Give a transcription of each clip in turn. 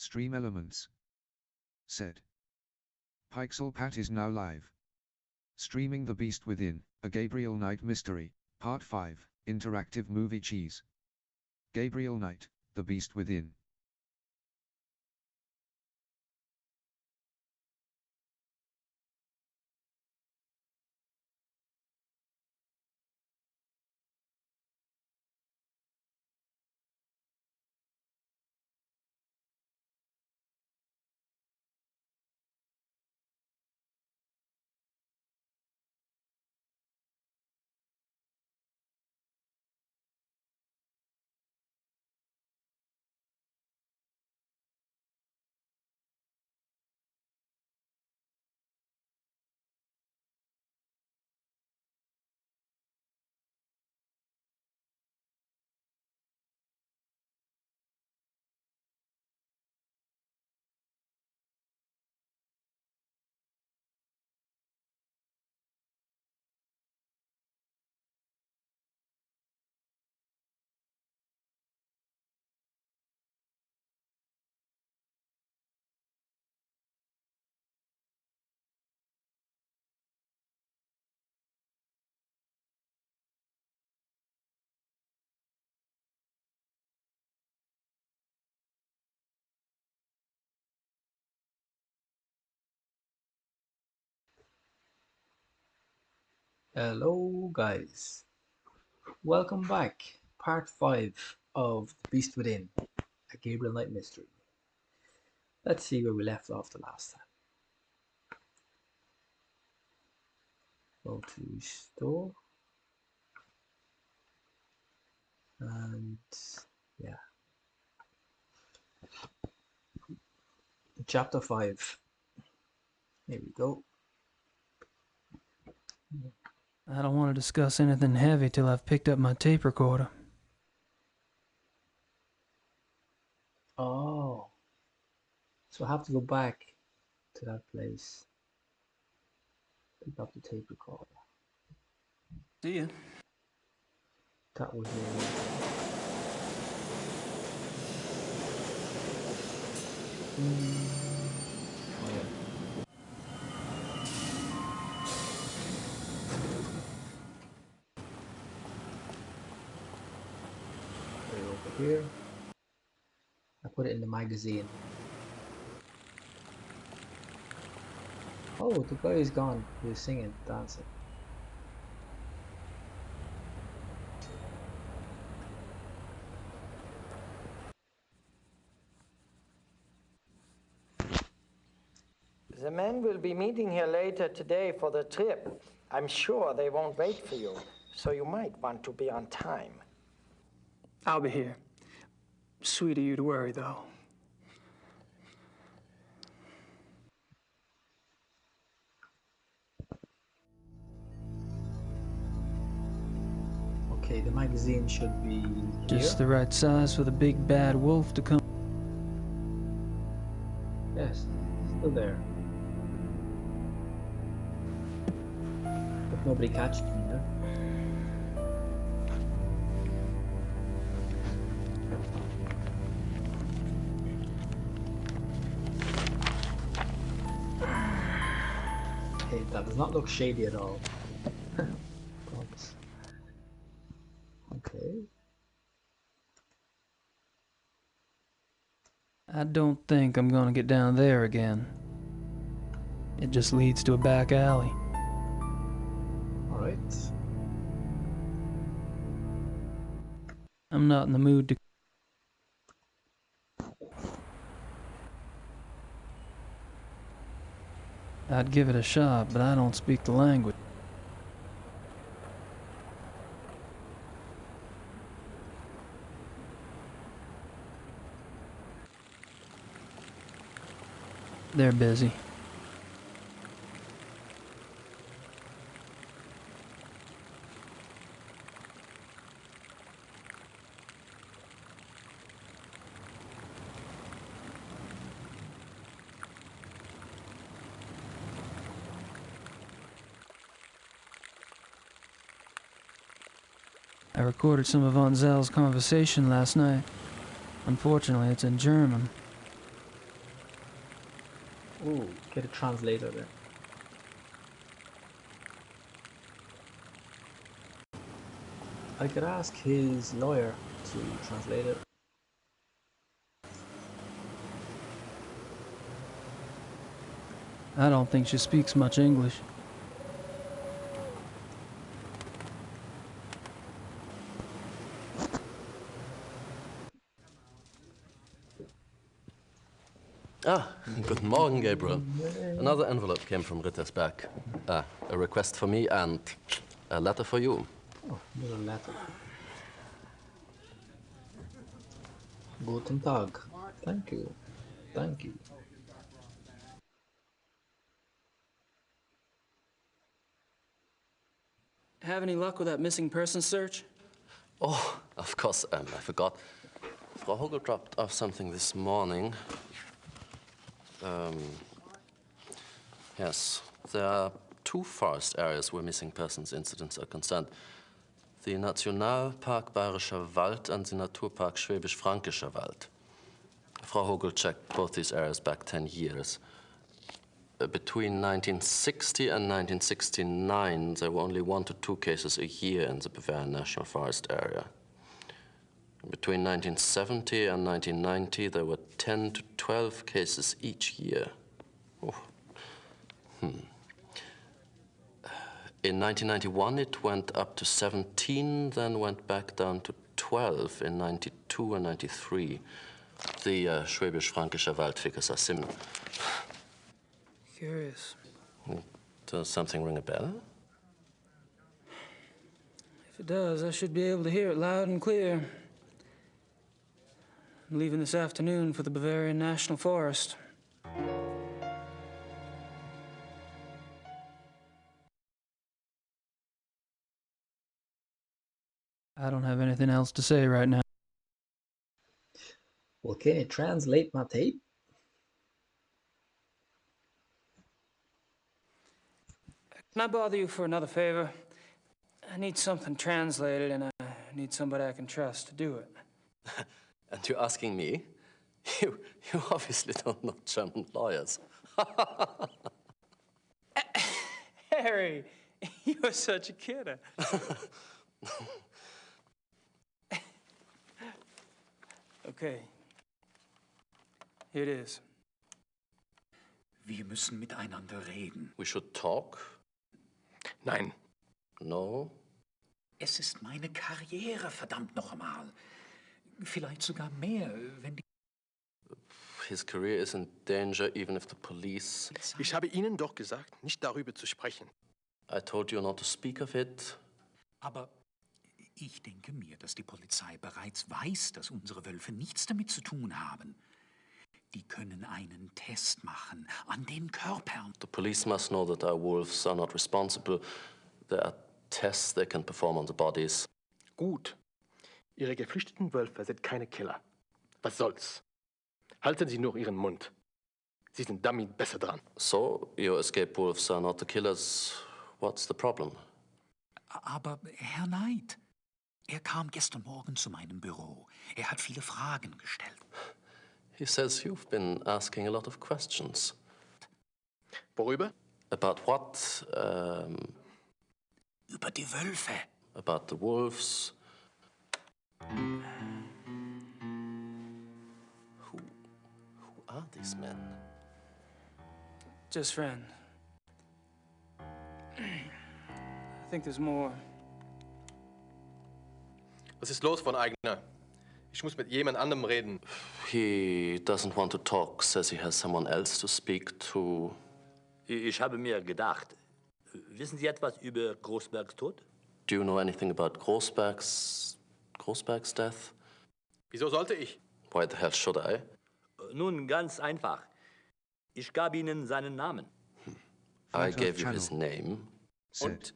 Stream elements. Said. Pixel Pat is now live. Streaming The Beast Within, a Gabriel Knight mystery, Part 5, interactive movie cheese. Gabriel Knight, The Beast Within. Hello guys, welcome back. Part 5 of The Beast Within, a Gabriel Knight mystery. Let's see where we left off the last time. Go to store. And yeah. Chapter 5. Here we go. I don't want to discuss anything heavy till I've picked up my tape recorder. Oh. So I have to go back to that place. Pick up the tape recorder. See ya. That was Oh yeah. Put it over here. I put it in the magazine. Oh, the guy is gone. He was singing, dancing. The men will be meeting here later today for the trip. I'm sure they won't wait for you, so you might want to be on time. I'll be here. Sweet of you to worry, though. Okay, the magazine should be Just here. the right size for the big bad wolf to come. Yes, still there. If nobody catches me there. Hey, that does not look shady at all. Promise. Okay. I don't think I'm gonna get down there again. It just leads to a back alley. Alright. I'm not in the mood to... I'd give it a shot, but I don't speak the language. They're busy. I recorded some of Von Zell's conversation last night. Unfortunately, it's in German. Ooh, get a translator there. I could ask his lawyer to translate it. I don't think she speaks much English. Ah, guten Morgen, Gabriel. Another envelope came from Rittersberg. A request for me and a letter for you. Oh, little letter. Guten Tag. Thank you. Thank you. Have any luck with that missing person search? Oh, of course, I forgot. Frau Hogel dropped off something this morning. Yes, there are 2 forest areas where missing persons incidents are concerned. The Nationalpark Bayerischer Wald and the Naturpark Schwäbisch-Fränkischer Wald. Frau Hogel checked both these areas back 10 years. Between 1960 and 1969, there were only 1 to 2 cases a year in the Bavarian National Forest area. Between 1970 and 1990, there were 10 to 12 cases each year. Oh. In 1991, it went up to 17, then went back down to 12 in 92 and 93. The Schwäbisch-Fränkischer Wald figures are similar. Curious. Does something ring a bell? If it does, I should be able to hear it loud and clear. I'm leaving this afternoon for the Bavarian National Forest. I don't have anything else to say right now. Well, can you translate my tape? Can I bother you for another favor? I need something translated, and I need somebody I can trust to do it. And you're asking me? You obviously don't know German lawyers. Harry, you're such a kidder. Okay. Here it is. Wir müssen miteinander reden. We should talk? Nein. No? Es ist meine Karriere, verdammt noch einmal. Vielleicht sogar mehr, wenn die... His career is in danger even if the police... Ich habe Ihnen doch gesagt, nicht darüber zu sprechen. I told you not to speak of it. Aber ich denke mir, dass die Polizei bereits weiß, dass unsere Wölfe nichts damit zu tun haben. Die können einen Test machen an den Körpern. The police must know that our wolves are not responsible. There are tests they can perform on the bodies. Gut. Ihre geflüchteten Wölfe sind keine Killer. Was soll's? Halten Sie nur Ihren Mund. Sie sind damit besser dran. So, your escaped wolves are not the killers. What's the problem? Aber Herr Knight, er kam gestern Morgen zu meinem Büro. Er hat viele Fragen gestellt. He says you've been asking a lot of questions. Worüber? About what? Über die Wölfe. About the wolves. Who are these men? Just friend. I think there's more. Was ist los, von Eigner? Ich muss mit jemand anderem reden. He doesn't want to talk, says he has someone else to speak to. Ich habe mir gedacht, wissen Sie etwas über Großbergs Tod? Do you know anything about Großberg's death? Wieso sollte ich? Why the hell should I? Nun, ganz einfach. Ich gab Ihnen seinen Namen. I gave you his name. Said,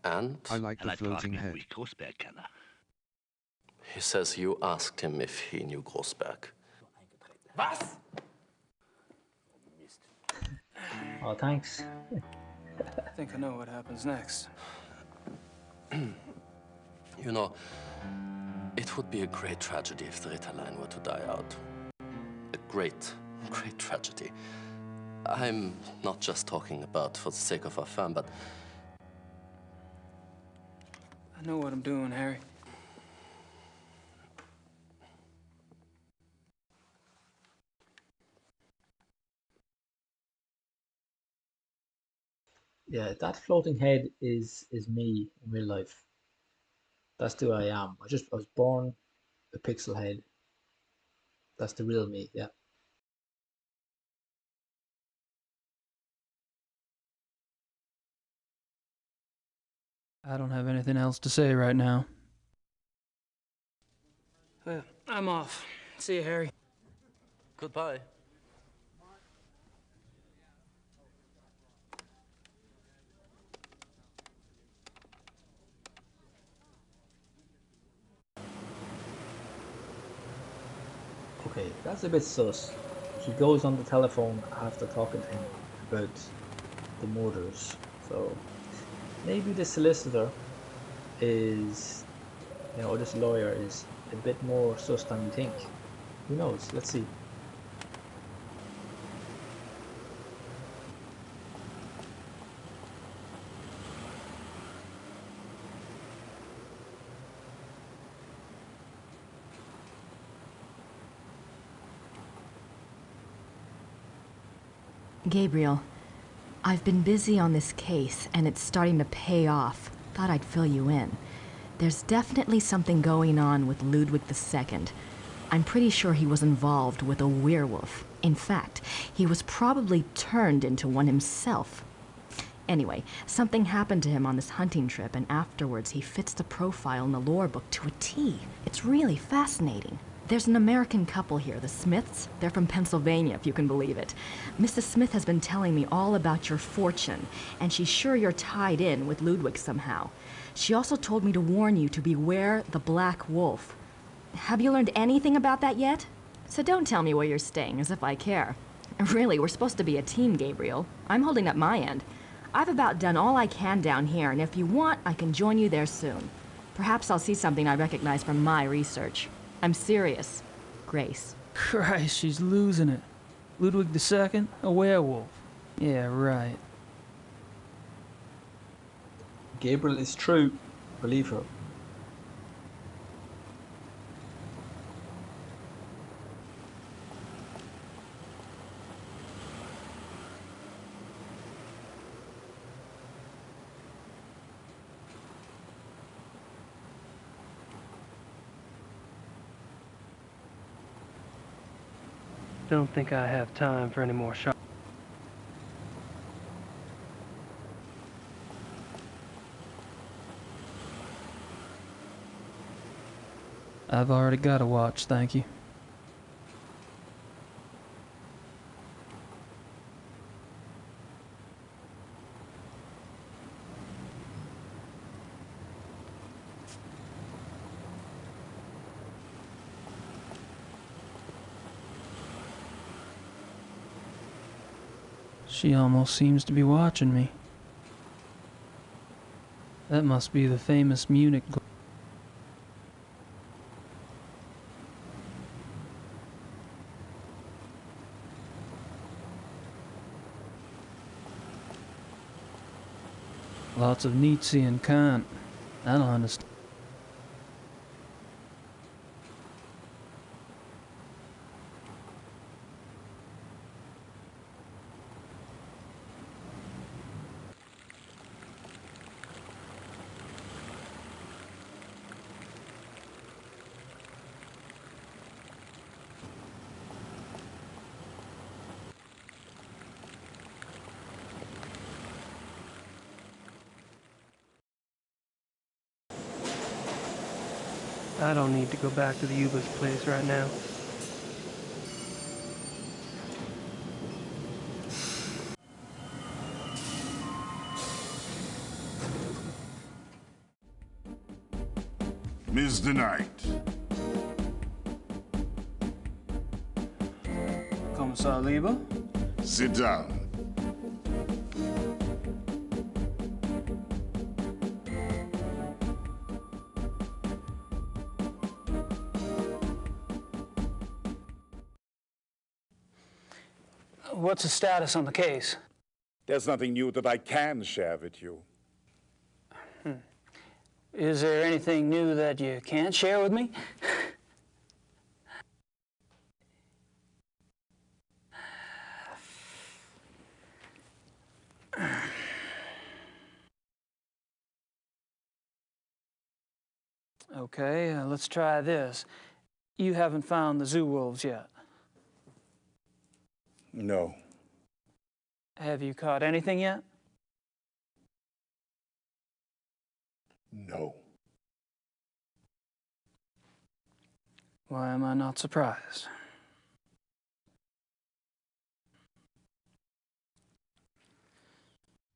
And I like the floating head. Großberg kenne. he says you asked him if he knew Großberg. Was? Oh, thanks. I think I know what happens next. You know, it would be a great tragedy if the Ritter line were to die out. A great, great tragedy. I'm not just talking about for the sake of our firm, but I know what I'm doing, Harry. Yeah, that floating head is me in real life. That's who I am. I was born a pixel head. That's the real me, yeah. I don't have anything else to say right now. Well, I'm off. See you, Harry. goodbye. Okay, that's a bit sus. He goes on the telephone after talking to him about the murders. So maybe the solicitor is, or this lawyer is a bit more sus than we think. Who knows? Let's see. Gabriel, I've been busy on this case, and it's starting to pay off. Thought I'd fill you in. There's definitely something going on with Ludwig II. I'm pretty sure he was involved with a werewolf. In fact, he was probably turned into one himself. Anyway, something happened to him on this hunting trip, and afterwards he fits the profile in the lore book to a T. It's really fascinating. There's an American couple here, the Smiths. They're from Pennsylvania, if you can believe it. Mrs. Smith has been telling me all about your fortune, and she's sure you're tied in with Ludwig somehow. She also told me to warn you to beware the Black Wolf. Have you learned anything about that yet? So don't tell me where you're staying, as if I care. Really, we're supposed to be a team, Gabriel. I'm holding up my end. I've about done all I can down here, and if you want, I can join you there soon. Perhaps I'll see something I recognize from my research. I'm serious. Grace. Christ, she's losing it. Ludwig II, a werewolf. Yeah, right. Gabriel is true. Believe her. Don't think I have time for any more shots. I've already got a watch, thank you. She almost seems to be watching me. That must be the famous Munich. Lots of Nietzsche and Kant. I don't understand. I don't need to go back to the Yuba's place right now. Mr. Knight. Kommissar Lieber? Sit down. What's the status on the case? There's nothing new that I can share with you. Is there anything new that you can't share with me? Okay, let's try this. You haven't found the zoo wolves yet. No. Have you caught anything yet? No. Why am I not surprised?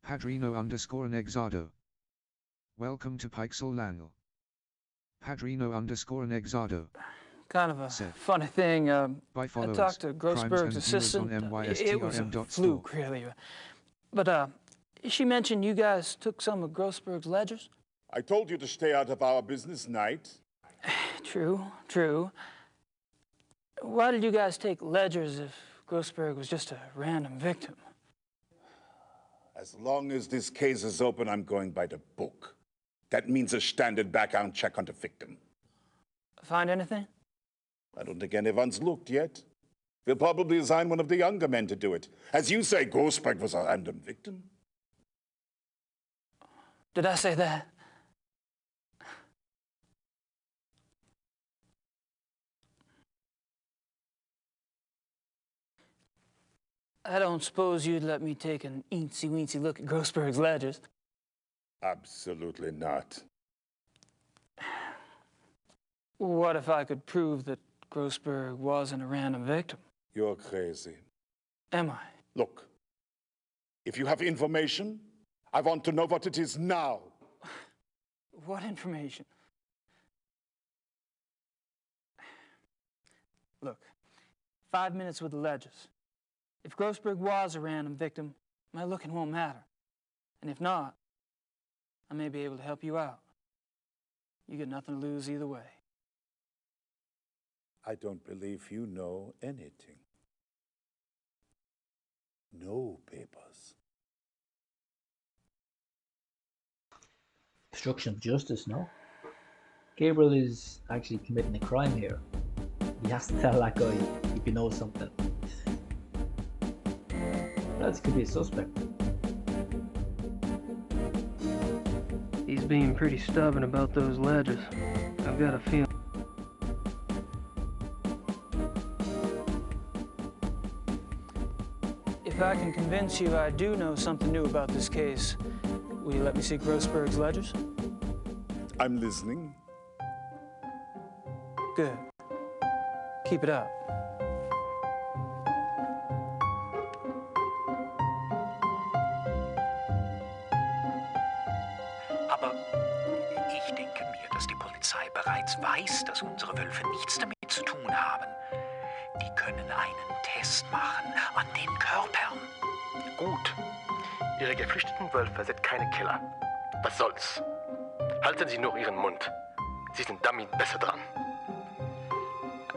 Padrino_Anexado. Welcome to Pixel Langle. Padrino_Anexado. Kind of a funny thing. I talked to Grossberg's assistant. It was a fluke, really. But she mentioned you guys took some of Grossberg's ledgers? I told you to stay out of our business, Knight. True, true. Why did you guys take ledgers if Grossberg was just a random victim? As long as this case is open, I'm going by the book. That means a standard background check on the victim. Find anything? I don't think anyone's looked yet. We'll probably assign one of the younger men to do it. As you say, Grossberg was a random victim. Did I say that? I don't suppose you'd let me take an eensy-weensy look at Grossberg's ledgers? Absolutely not. What if I could prove that Grossberg wasn't a random victim? You're crazy. Am I? Look, if you have information, I want to know what it is now. What information? Look, 5 minutes with the ledgers. If Grossberg was a random victim, my looking won't matter. And if not, I may be able to help you out. You get nothing to lose either way. I don't believe you know anything. No papers. Obstruction of justice, no? Gabriel is actually committing a crime here. He has to tell that guy if he knows something. That could be a suspect. He's being pretty stubborn about those ledgers. I've got a feeling. If I can convince you I do know something new about this case, will you let me see Grossberg's ledgers? I'm listening. Good. Keep it up. Aber ich denke mir, dass die Polizei bereits weiß, dass unsere Wölfe nichts damit zu tun haben. Die können einen Test machen an den Körpern. Gut. Ihre geflüchteten Wölfe sind keine Killer. Was soll's? Halten Sie nur Ihren Mund. Sie sind damit besser dran.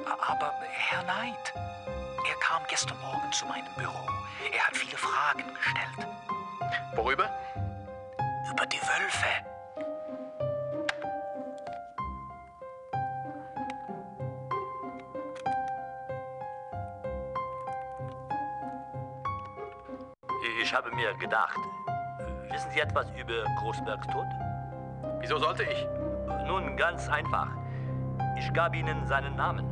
Aber Herr Knight, er kam gestern Morgen zu meinem Büro. Er hat viele Fragen gestellt. Worüber? Über die Wölfe. Ich habe mir gedacht, wissen Sie etwas über Großbergs Tod? Wieso sollte ich? Nun, ganz einfach. Ich gab Ihnen seinen Namen.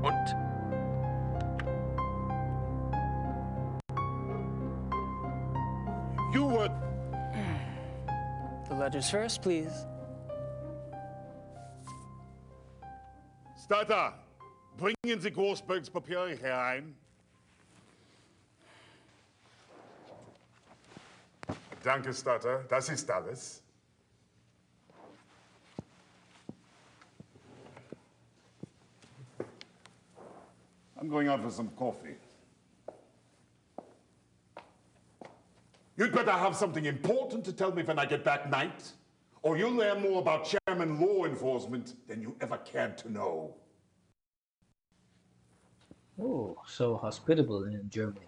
Und? You were... The ledgers first, please. Starter, bringen Sie Großbergs Papiere herein. Danke, Starter. Das ist alles. I'm going out for some coffee. You'd better have something important to tell me when I get back, Knight, or you'll learn more about Chairman law enforcement than you ever cared to know. Oh, so hospitable in Germany.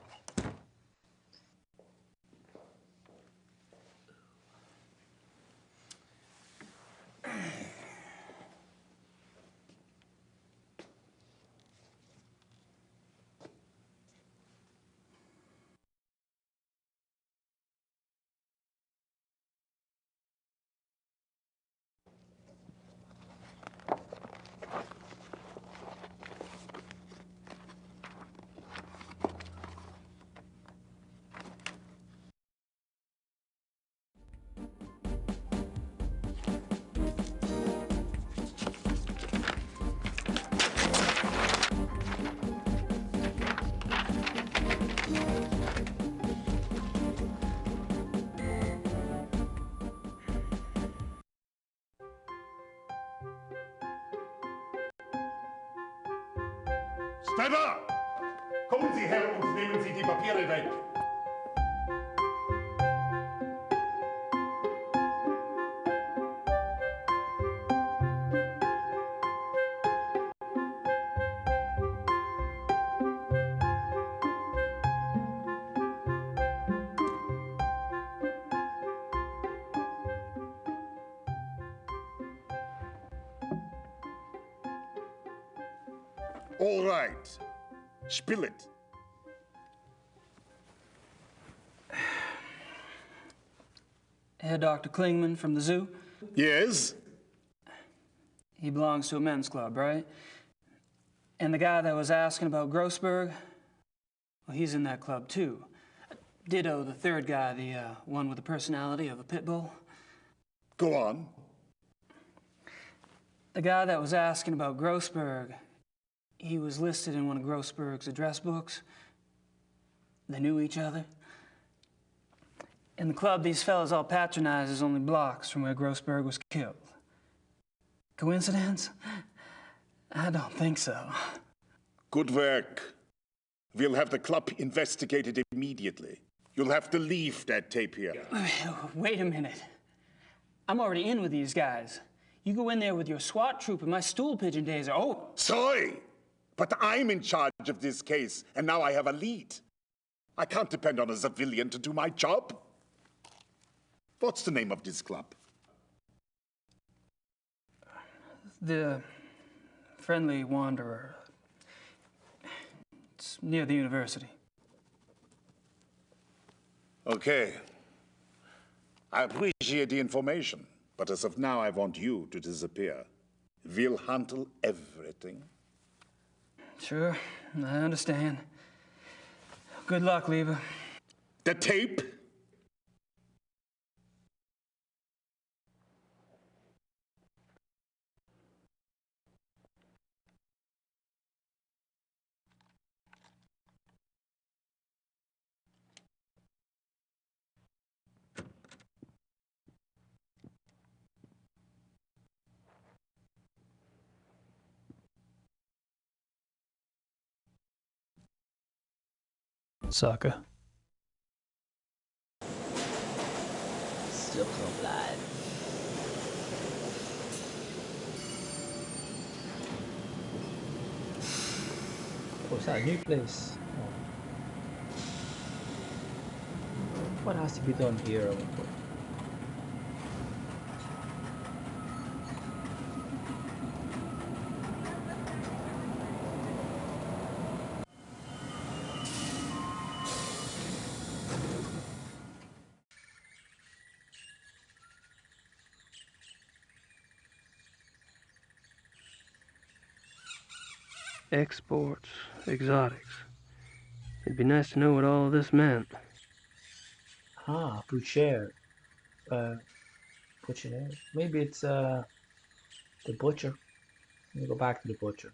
Schreiber! Kommen Sie her und nehmen Sie die Papiere weg. All right. Spill it. Head Dr. Klingman from the zoo? Yes? He belongs to a men's club, right? And the guy that was asking about Grossberg, well, he's in that club too. Ditto the third guy, the one with the personality of a pit bull. Go on. The guy that was asking about Grossberg, he was listed in one of Grossberg's address books. They knew each other. In the club, these fellas all patronize is only blocks from where Grossberg was killed. Coincidence? I don't think so. Good work. We'll have the club investigated immediately. You'll have to leave that tape here. Wait a minute. I'm already in with these guys. You go in there with your SWAT troop and my stool pigeon days are over. Sorry, but I'm in charge of this case, and now I have a lead. I can't depend on a civilian to do my job. What's the name of this club? The Friendly Wanderer. It's near the university. Okay. I appreciate the information, but as of now, I want you to disappear. We'll handle everything. Sure, I understand. Good luck, Lever. The tape? Sucker. Still come live. Oh, is that a new place? Oh. What has to be done here? I wonder? Exports, exotics. It'd be nice to know what all this meant. Ah, butcher. Butcher. Maybe it's the butcher. Let me go back to the butcher.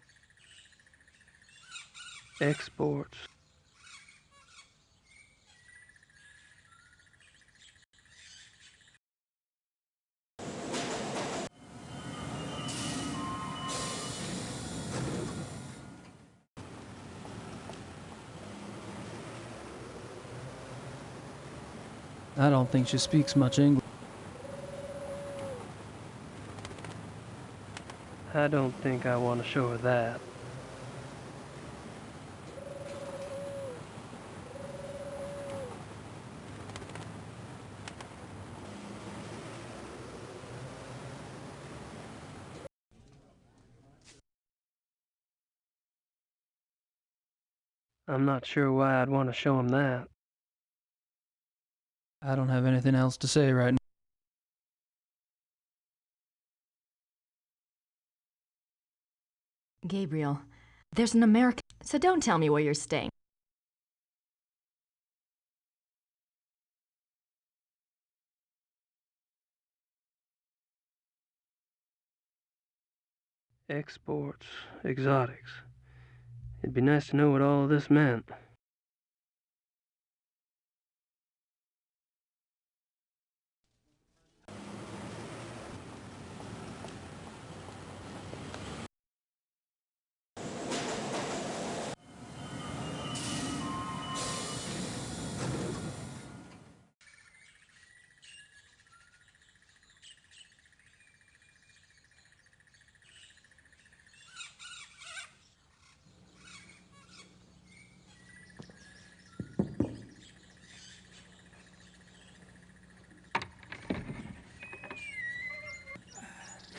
Exports. I don't think she speaks much English. I don't think I want to show her that. I'm not sure why I'd want to show him that. I don't have anything else to say right now. Gabriel, there's an American, so don't tell me where you're staying. Exports, exotics. It'd be nice to know what all this meant.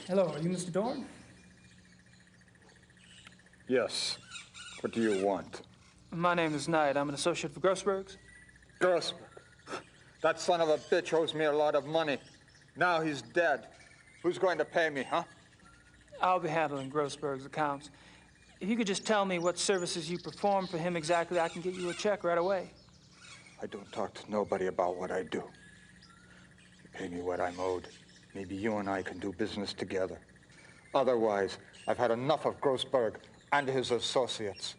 Hello, are you Mr. Dorn? Yes. What do you want? My name is Knight. I'm an associate for Grossberg's. Grossberg. That son of a bitch owes me a lot of money. Now he's dead. Who's going to pay me, huh? I'll be handling Grossberg's accounts. If you could just tell me what services you perform for him exactly, I can get you a check right away. I don't talk to nobody about what I do. You pay me what I'm owed. Maybe you and I can do business together. Otherwise, I've had enough of Grossberg and his associates.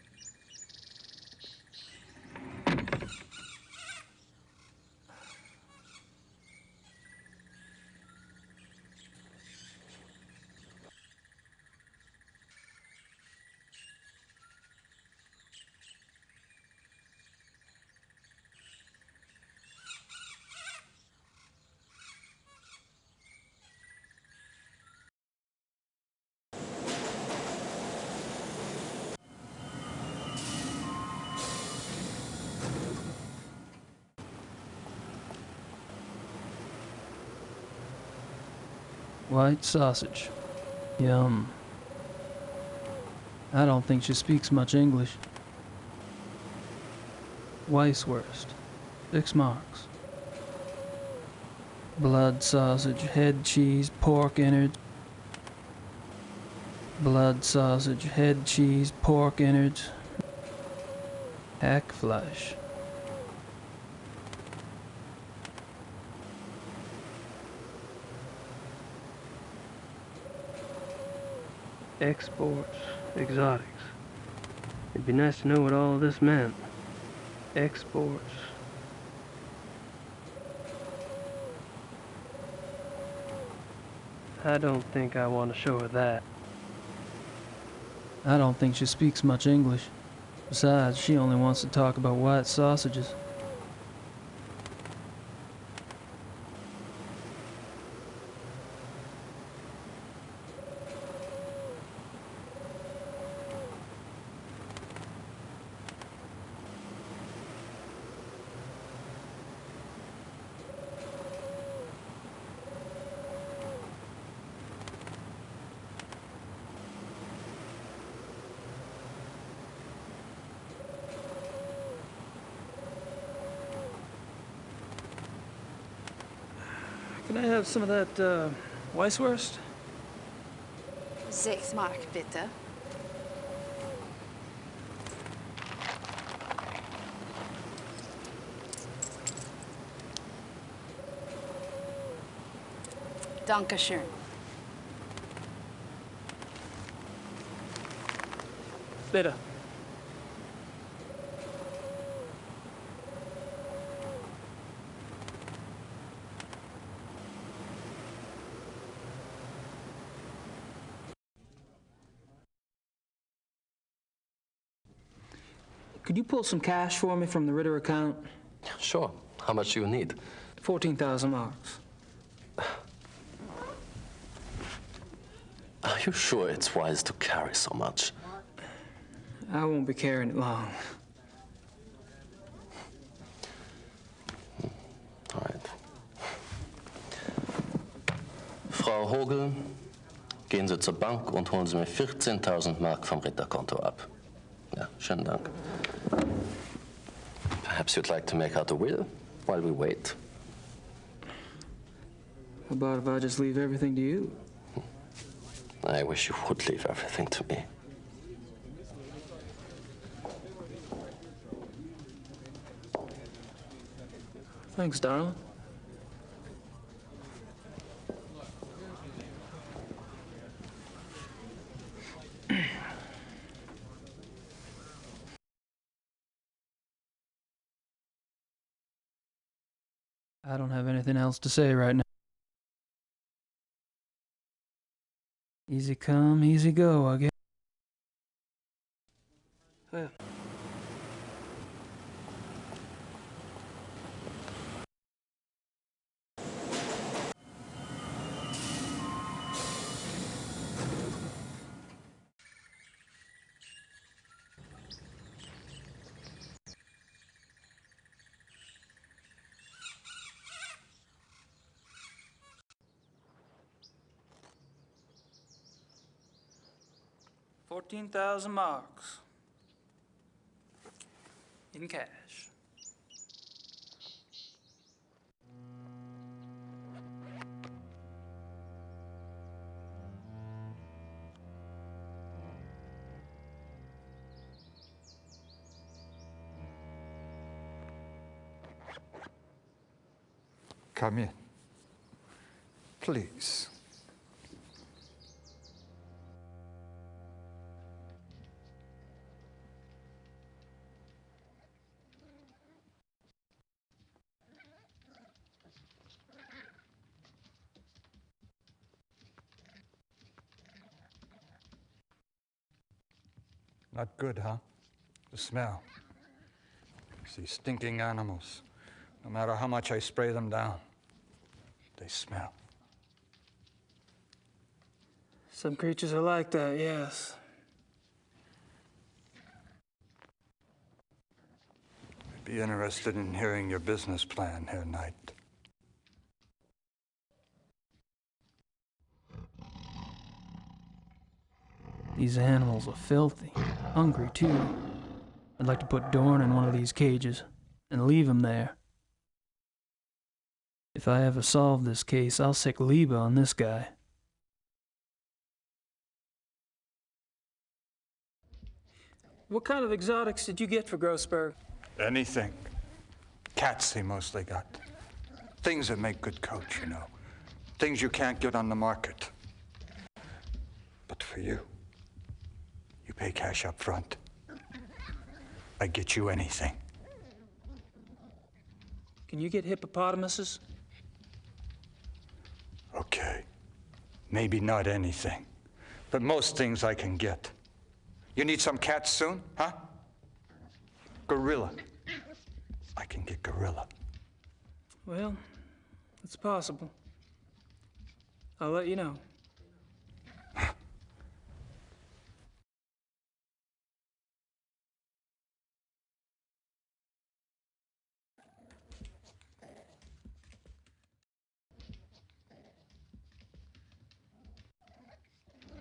White sausage. Yum. I don't think she speaks much English. Weisswurst. 6 marks. Blood sausage, head cheese, pork innards. Blood sausage, head cheese, pork innards. Hackfleisch. Exports, exotics. It'd be nice to know what all of this meant. Exports. I don't think I want to show her that. I don't think she speaks much English. Besides, she only wants to talk about white sausages. Can I have some of that, Weisswurst? 6 Mark, bitte. Dankeschön. Bitte. Could you pull some cash for me from the Ritter account? Sure. How much do you need? 14,000 marks. Are you sure it's wise to carry so much? I won't be carrying it long. All right. Frau Hogel, gehen Sie zur Bank und holen Sie mir 14.000 Mark vom Ritterkonto ab. Ja, schönen Dank. Perhaps you'd like to make out a will while we wait? How about if I just leave everything to you? I wish you would leave everything to me. Thanks, darling. I don't have anything else to say right now. Easy come, easy go, I guess. Yeah. 14,000 marks. In cash. Come in. Please. Not good, huh? The smell. These stinking animals. No matter how much I spray them down, they smell. Some creatures are like that, yes. I'd be interested in hearing your business plan, Herr Knight. These animals are filthy, hungry too. I'd like to put Dorn in one of these cages and leave him there. If I ever solve this case, I'll sick Liebe on this guy. What kind of exotics did you get for Grossberg? Anything. Cats he mostly got. Things that make good coats, you know. Things you can't get on the market. But for you, you pay cash up front. I get you anything. Can you get hippopotamuses? Okay. Maybe not anything. But most things I can get. You need some cats soon, huh? Gorilla. I can get gorilla. Well, it's possible. I'll let you know.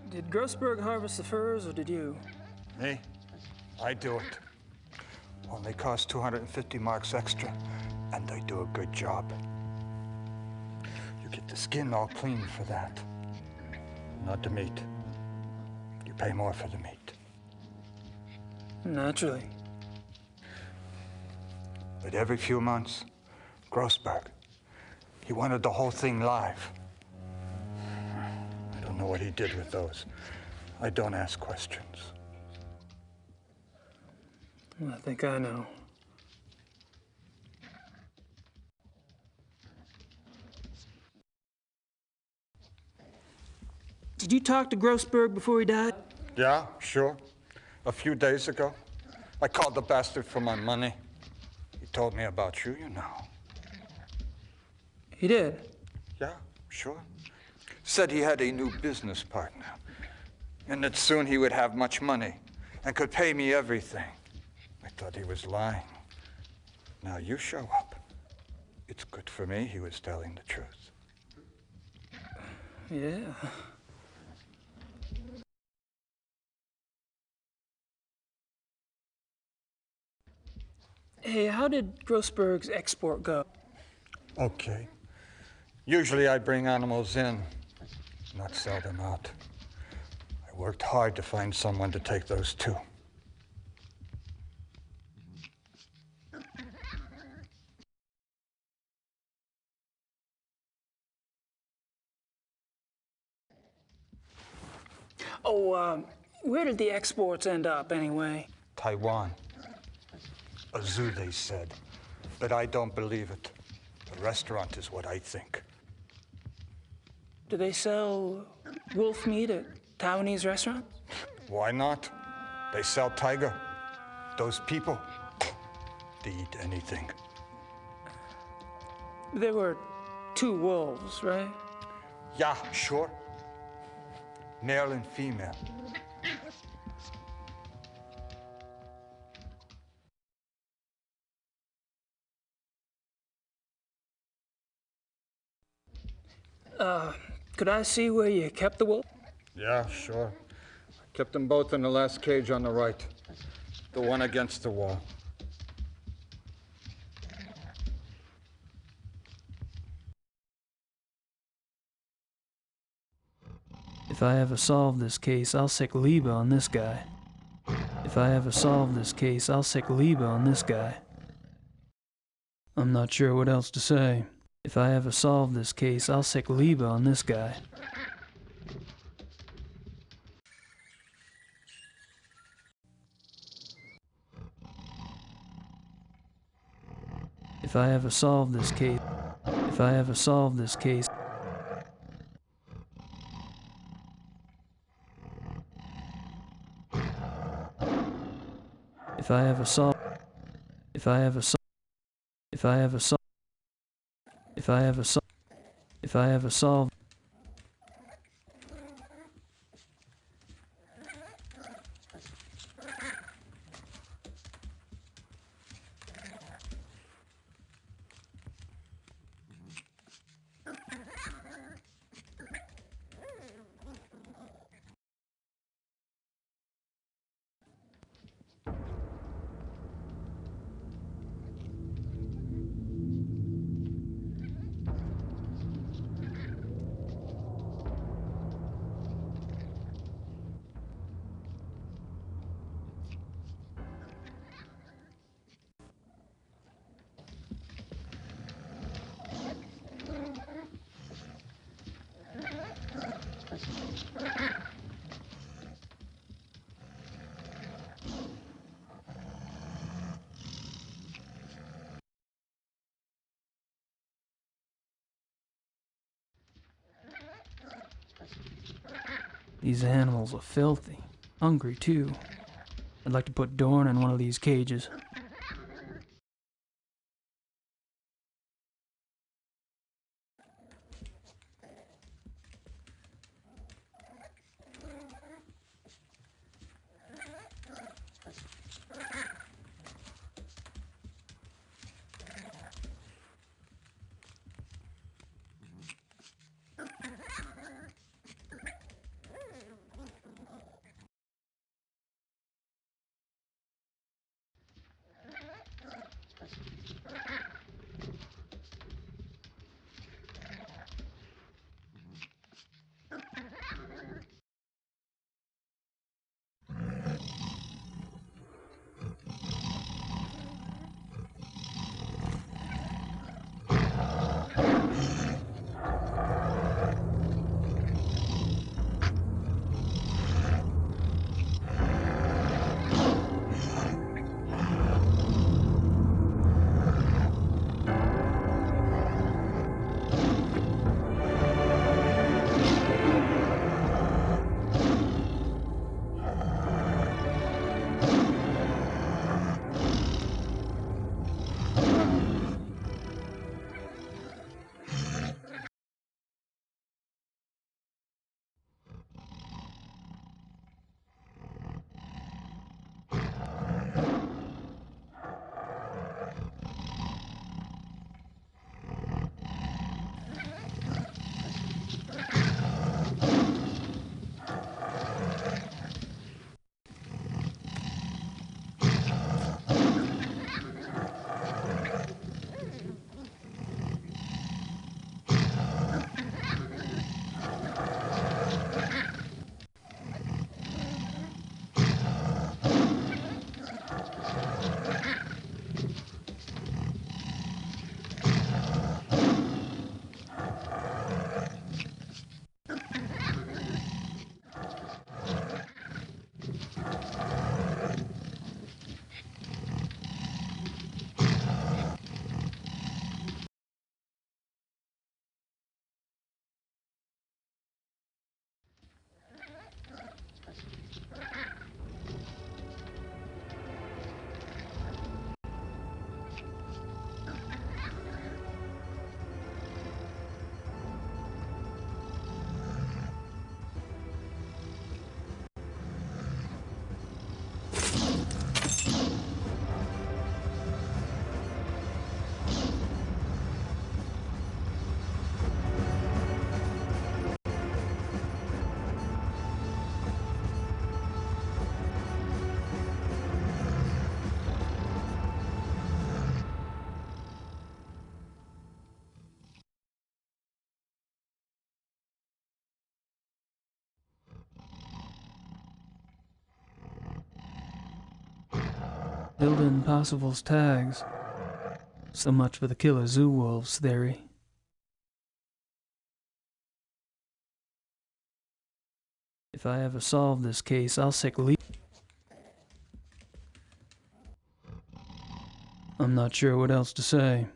Did Grossberg harvest the furs, or did you? Me? I do it. Only cost 250 marks extra, and I do a good job. You get the skin all clean for that. Not the meat. You pay more for the meat. Naturally. But every few months, Grossberg, he wanted the whole thing live. I don't know what he did with those. I don't ask questions. I think I know. Did you talk to Grossberg before he died? Yeah, sure. A few days ago. I called the bastard for my money. He told me about you, you know. He did? Yeah, sure. Said he had a new business partner, and that soon he would have much money and could pay me everything. I thought he was lying. Now you show up. It's good for me he was telling the truth. Yeah. Hey, how did Grossberg's export go? Okay. Usually I bring animals in, not sell them out. I worked hard to find someone to take those too. Oh, where did the exports end up anyway? Taiwan. A zoo, they said. But I don't believe it. A restaurant is what I think. Do they sell wolf meat at Taiwanese restaurants? Why not? They sell tiger. Those people, they eat anything. There were 2 wolves, right? Yeah, sure. Male and female. Could I see where you kept the wolf? Yeah, sure. I Kept them both in the last cage on the right. The one against the wall. If I ever solve this case, I'll sick Liebe on this guy. If I ever solve this case, I'll sick Liebe on this guy. I'm not sure what else to say. If I ever solve this case, I'll sick Liebe on this guy. If I ever solve this case, if I ever solve this case, if I ever solve, if I ever solve, if I ever solve, if I ever solve, if I ever solve, these animals are filthy. Hungry, too. I'd like to put Dorn in one of these cages. Building Possible's tags. So much for the killer zoo wolves theory. If I ever solve this case, I'll sick leave. I'm not sure what else to say.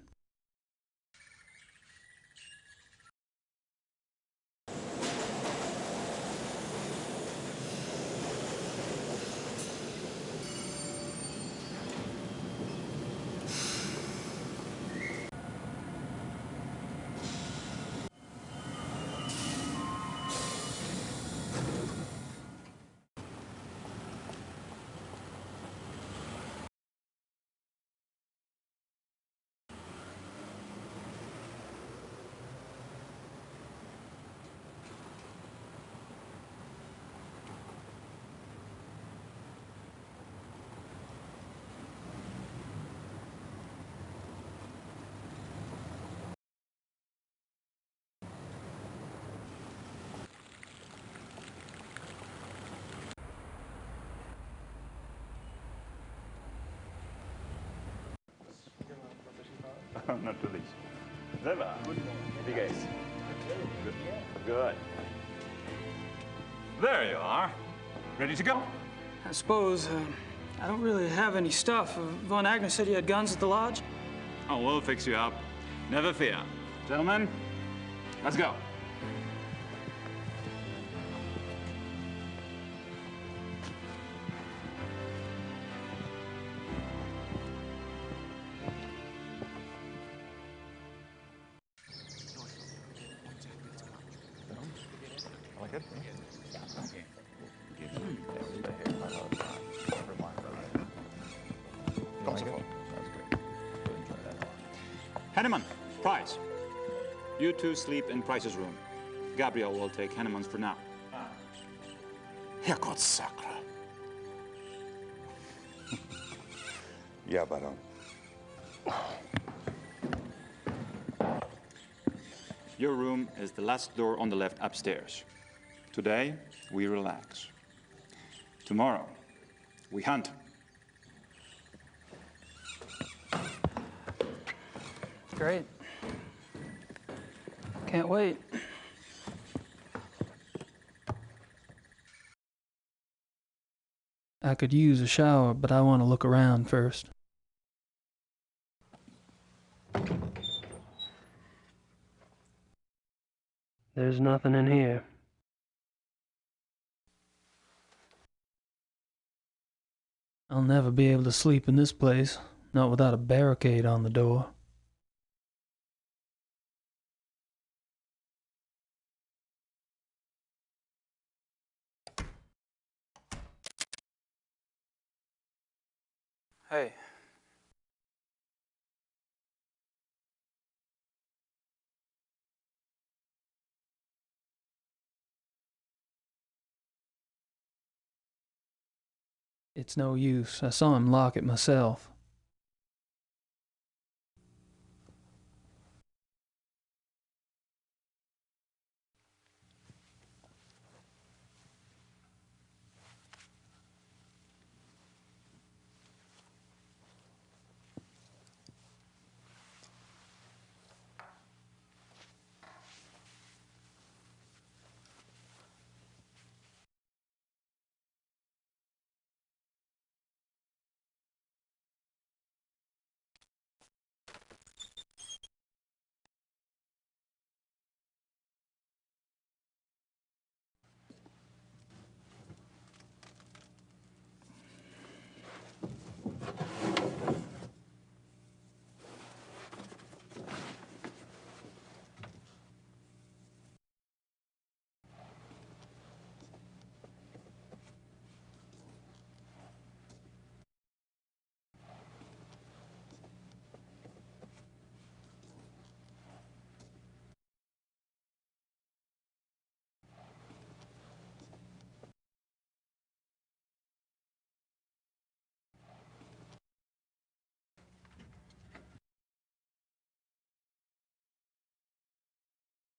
Natürlich. Selber. Wie geht's? Good. Good. There you are. Ready to go? I suppose, I don't really have any stuff. Von Agnes said you had guns at the lodge? Oh, we'll fix you up. Never fear. Gentlemen, let's go. Henneman, Price. You two sleep in Price's room. Gabriel will take Henneman's for now. Herrgott sakra. Ja, Baron. Your room is the last door on the left upstairs. Today, we relax. Tomorrow, we hunt. Great. Can't wait. I could use a shower, but I want to look around first. There's nothing in here. I'll never be able to sleep in this place, not without a barricade on the door. Hey. It's no use. I saw him lock it myself.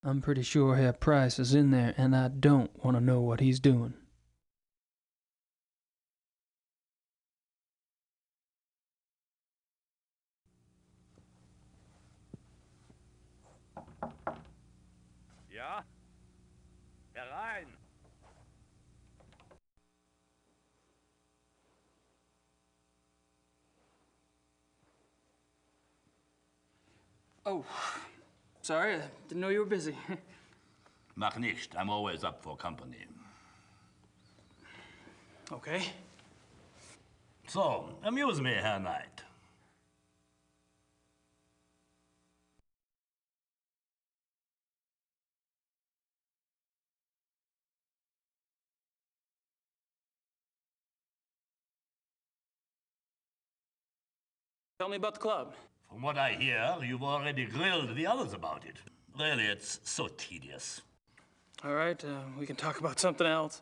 I'm pretty sure Herr Price is in there, and I don't want to know what he's doing. Herein! Oh, sorry, I didn't know you were busy. Mach nicht. I'm always up for company. Okay. So, amuse me, Herr Knight. Tell me about the club. From what I hear, you've already grilled the others about it. Really, it's so tedious. All right, we can talk about something else.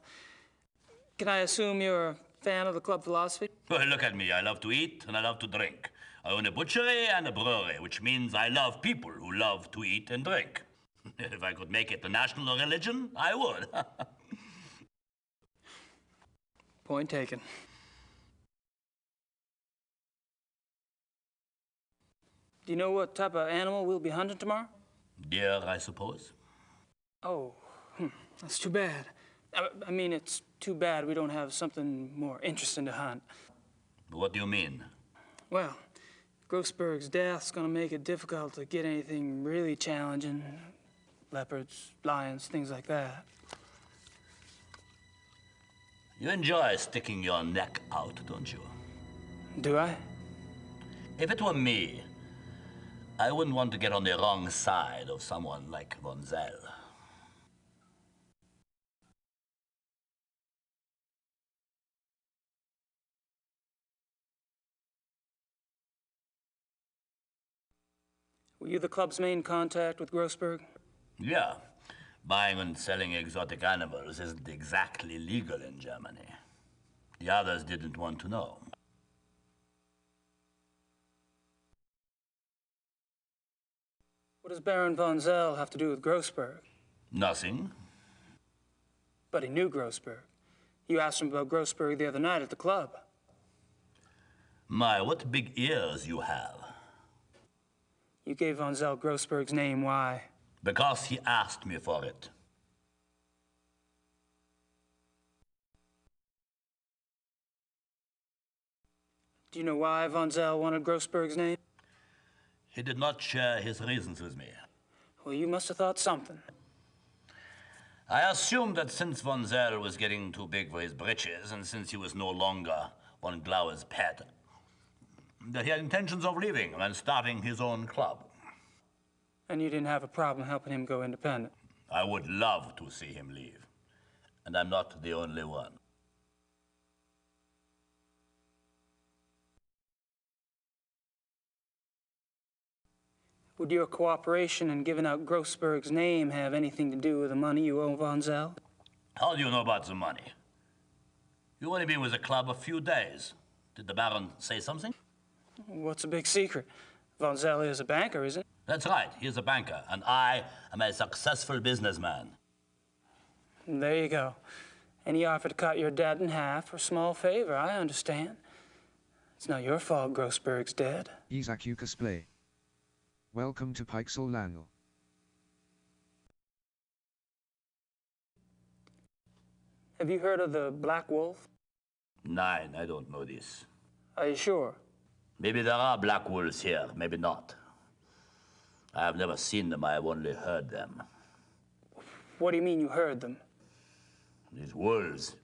Can I assume you're a fan of the club philosophy? Well, look at me. I love to eat and I love to drink. I own a butchery and a brewery, which means I love people who love to eat and drink. If I could make it the national religion, I would. Point taken. Do you know what type of animal we'll be hunting tomorrow? Deer, I suppose. Oh, that's too bad. I mean, it's too bad we don't have something more interesting to hunt. What do you mean? Well, Grossberg's death's gonna make it difficult to get anything really challenging. Leopards, lions, things like that. You enjoy sticking your neck out, don't you? Do I? If it were me, I wouldn't want to get on the wrong side of someone like Von Zell. Were you the club's main contact with Grossberg? Yeah. Buying and selling exotic animals isn't exactly legal in Germany. The others didn't want to know. What does Baron von Zell have to do with Grossberg? Nothing. But he knew Grossberg. You asked him about Grossberg the other night at the club. My, what big ears you have. You gave von Zell Grossberg's name, why? Because he asked me for it. Do you know why von Zell wanted Grossberg's name? He did not share his reasons with me. Well, you must have thought something. I assumed that since von Zell was getting too big for his britches, and since he was no longer von Glauer's pet, that he had intentions of leaving and starting his own club. And you didn't have a problem helping him go independent? I would love to see him leave. And I'm not the only one. Would your cooperation in giving out Grossberg's name have anything to do with the money you owe von Zell? How do you know about the money? You've only been with the club a few days. Did the Baron say something? What's a big secret? Von Zell is a banker, isn't he? That's right. He's a banker, and I am a successful businessman. There you go. And he offered to cut your debt in half for a small favor. I understand. It's not your fault Grossberg's dead. Isaac Ukasplay. Welcome to Pixel Langel. Have you heard of the Black Wolf? Nein, I don't know this. Are you sure? Maybe there are black wolves here, maybe not. I have never seen them, I have only heard them. What do you mean you heard them? These wolves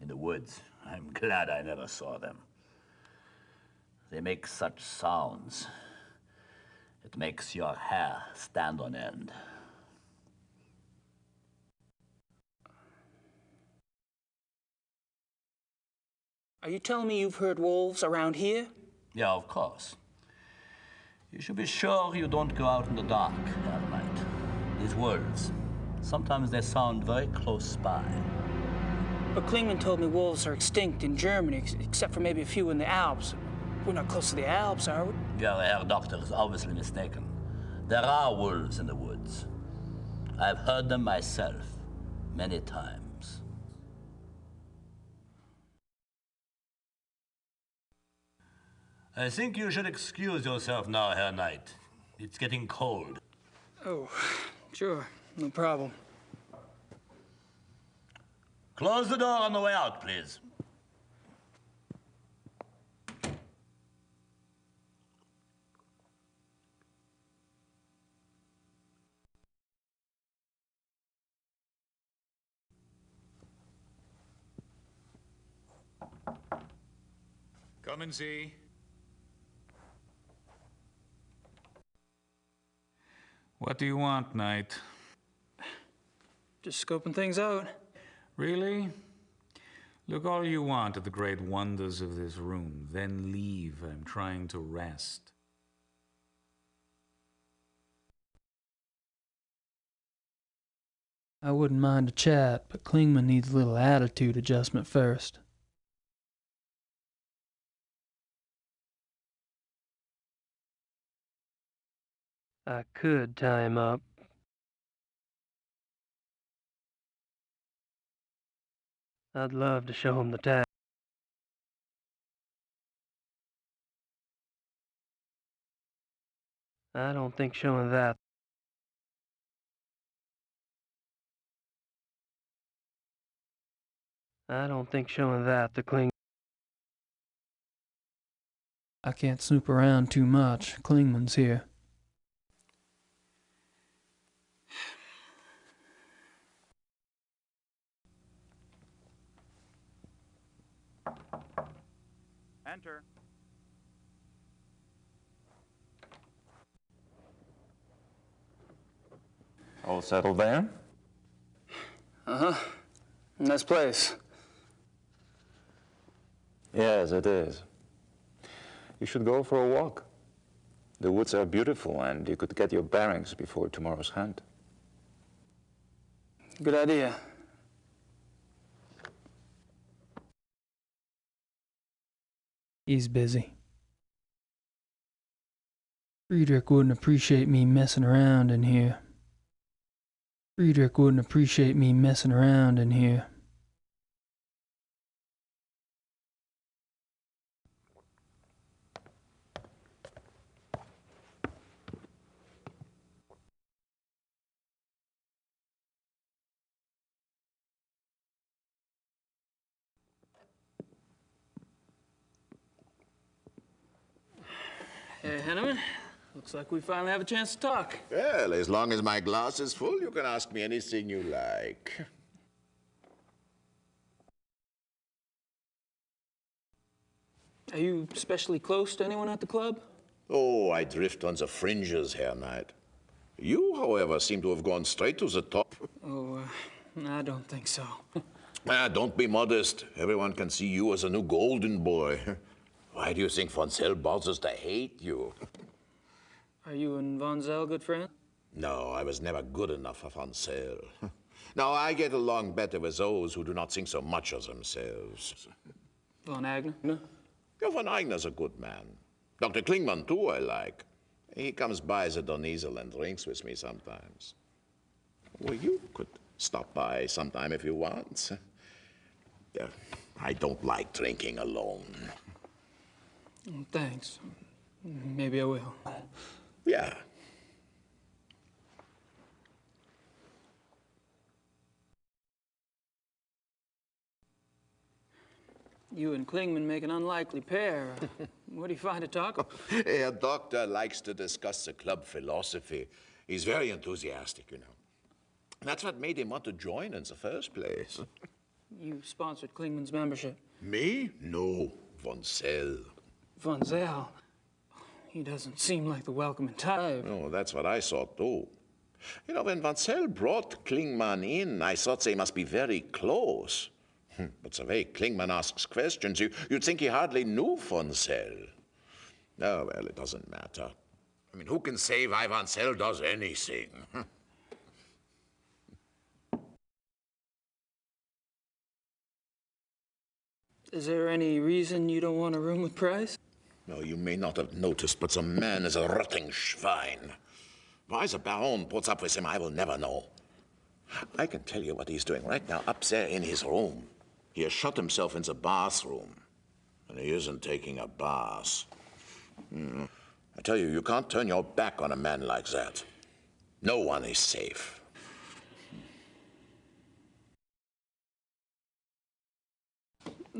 in the woods. I'm glad I never saw them. They make such sounds. It makes your hair stand on end. Are you telling me you've heard wolves around here? Yeah, of course. You should be sure you don't go out in the dark at night. These wolves, sometimes they sound very close by. But Klingman told me wolves are extinct in Germany, except for maybe a few in the Alps. We're not close to the Alps, are we? Yeah, the Herr Doctor is obviously mistaken. There are wolves in the woods. I've heard them myself many times. I think you should excuse yourself now, Herr Knight. It's getting cold. Oh, sure. No problem. Close the door on the way out, please. Kommen Sie. What do you want, Knight? Just scoping things out. Really? Look all you want at the great wonders of this room, then leave. I'm trying to rest. I wouldn't mind a chat, but Klingman needs a little attitude adjustment first. I could tie him up. I'd love to show him the tag. I don't think showing that. I don't think showing that to Kling. I can't snoop around too much. Klingman's here. Enter. All settled there? Uh-huh. Nice place. Yes, it is. You should go for a walk. The woods are beautiful, and you could get your bearings before tomorrow's hunt. Good idea. He's busy. Friedrich wouldn't appreciate me messing around in here. Friedrich wouldn't appreciate me messing around in here. Hey, Henneman. Looks like we finally have a chance to talk. Well, as long as my glass is full, you can ask me anything you like. Are you especially close to anyone at the club? Oh, I drift on the fringes, Herr Knight. You, however, seem to have gone straight to the top. Oh, I don't think so. Don't be modest. Everyone can see you as a new golden boy. Why do you think von Zell bothers to hate you? Are you and Von Zell good friends? No, I was never good enough for von Zell. Now, I get along better with those who do not think so much of themselves. Von Agner? Yeah, von Eigner's a good man. Dr. Klingman, too, I like. He comes by the Donisel and drinks with me sometimes. Well, you could stop by sometime if you want. Yeah, I don't like drinking alone. Thanks. Maybe I will. Yeah. You and Klingman make an unlikely pair. What do you find to talk about? Herr Doctor likes to discuss the club philosophy. He's very enthusiastic, you know. That's what made him want to join in the first place. You sponsored Klingman's membership. Me? No, von Zell. Von Zell? He doesn't seem like the welcoming type. Oh, that's what I thought, too. You know, when von Zell brought Klingman in, I thought they must be very close. But the way Klingman asks questions, you'd think he hardly knew von Zell. Oh, well, it doesn't matter. I mean, who can say why von Zell does anything? Is there any reason you don't want a room with Price? No, you may not have noticed, but the man is a rotting Schwein. Why the Baron puts up with him, I will never know. I can tell you what he's doing right now up there in his room. He has shut himself in the bathroom, and he isn't taking a bath. I tell you, you can't turn your back on a man like that. No one is safe.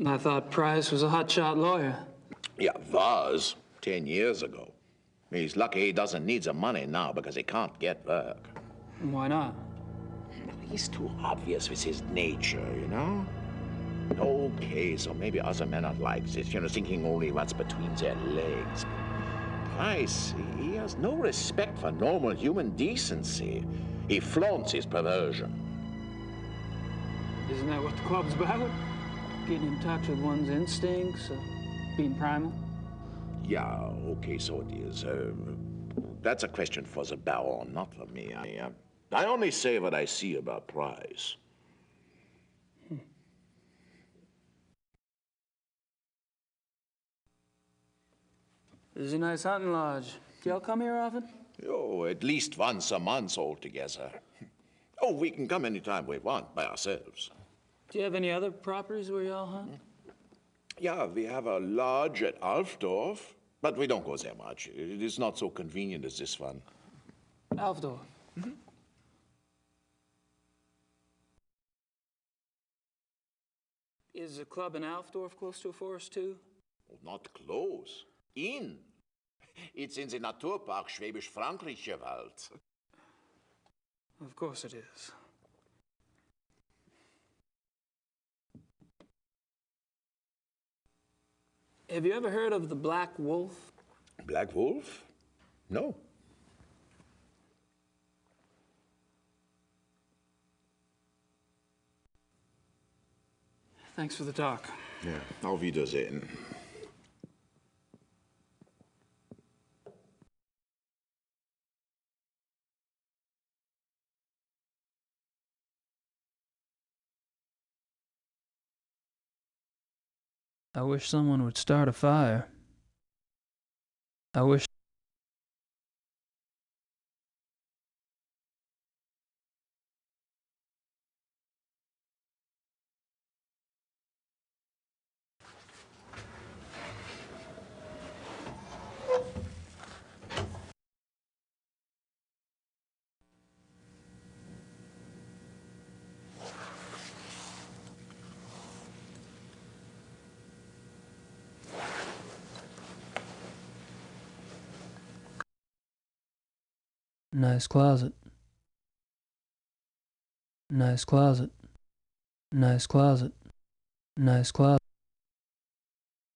I thought Price was a hotshot lawyer. Yeah, was 10 years ago. He's lucky he doesn't need the money now because he can't get work. Why not? He's too obvious with his nature, you know? Okay, so maybe other men are like this, you know, thinking only what's between their legs. Price, he has no respect for normal human decency. He flaunts his perversion. Isn't that what the club's about? Getting in touch with one's instincts, being primal? Yeah, okay, so it is. That's a question for the Baron, not for me. I only say what I see about Price. This is a nice hunting lodge. Do y'all come here often? Oh, at least once a month altogether. Oh, we can come anytime we want by ourselves. Do you have any other properties where y'all hunt? Yeah, we have a lodge at Alfdorf, but we don't go there much. It is not so convenient as this one. Alfdorf? Is the club in Alfdorf close to a forest, too? Oh, not close. In. It's in the Naturpark Schwäbisch-Frankrischer Wald. Of course it is. Have you ever heard of the Black Wolf? Black Wolf? No. Thanks for the talk. Ja, auf Wiedersehen. I wish someone would start a fire. I wish. Nice closet. Nice closet. Nice closet. Nice closet.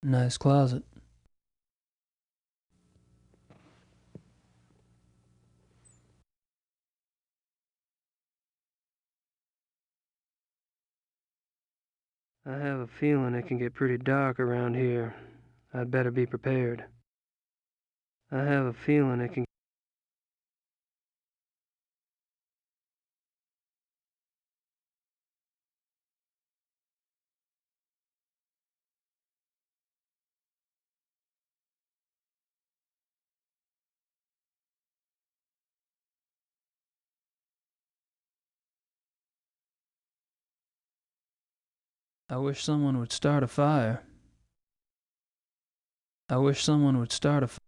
Nice closet. I have a feeling it can get pretty dark around here. I'd better be prepared. I have a feeling it can. I wish someone would start a fire. I wish someone would start a fire.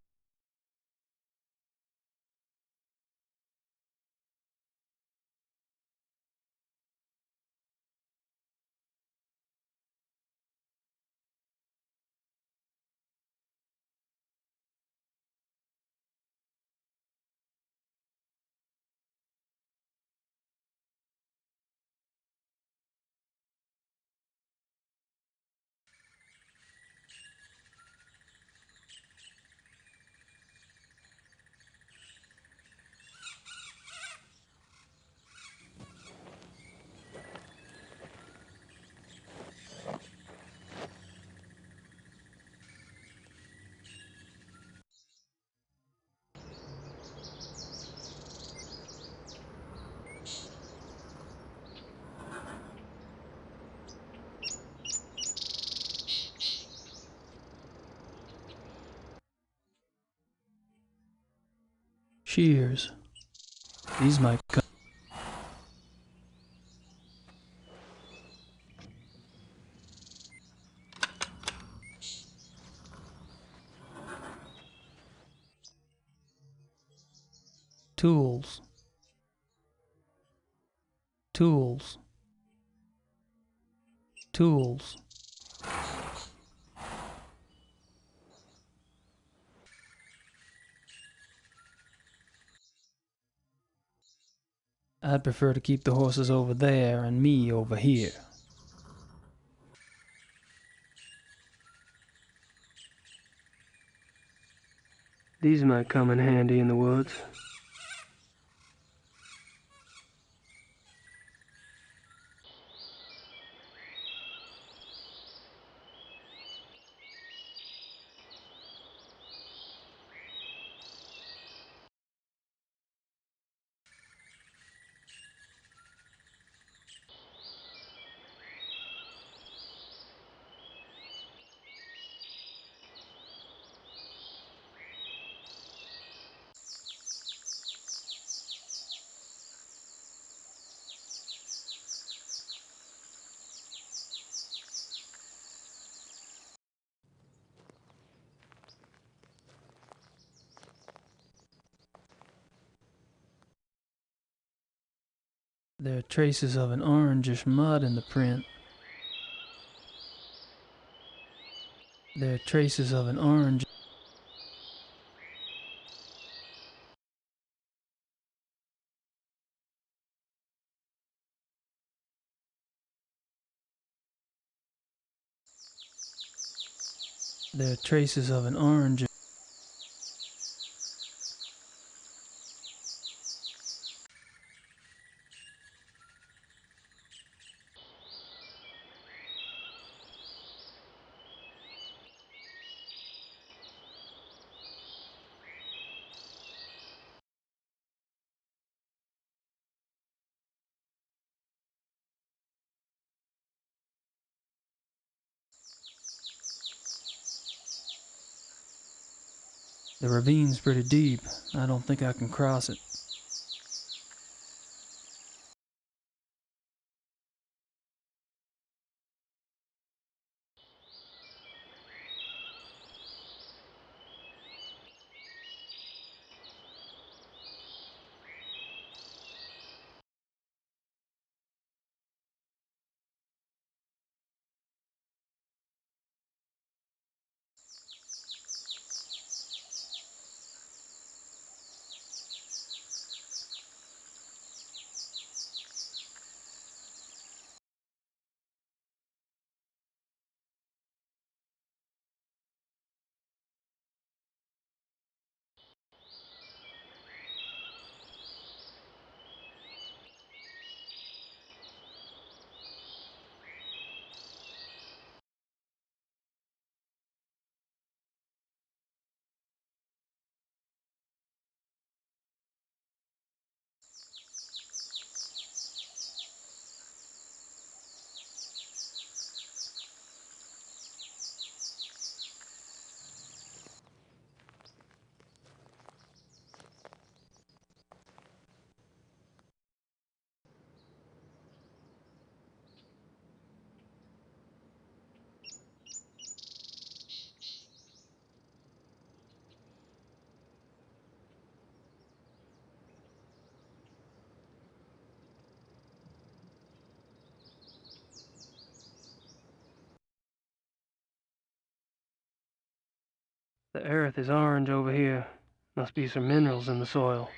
Shears. These might come. Tools. Tools. Tools. I'd prefer to keep the horses over there and me over here. These might come in handy in the woods. There are traces of an orangish mud in the print. There are traces of an orange. There are traces of an orange. The ravine's pretty deep. I don't think I can cross it. The earth is orange over here. Must be some minerals in the soil.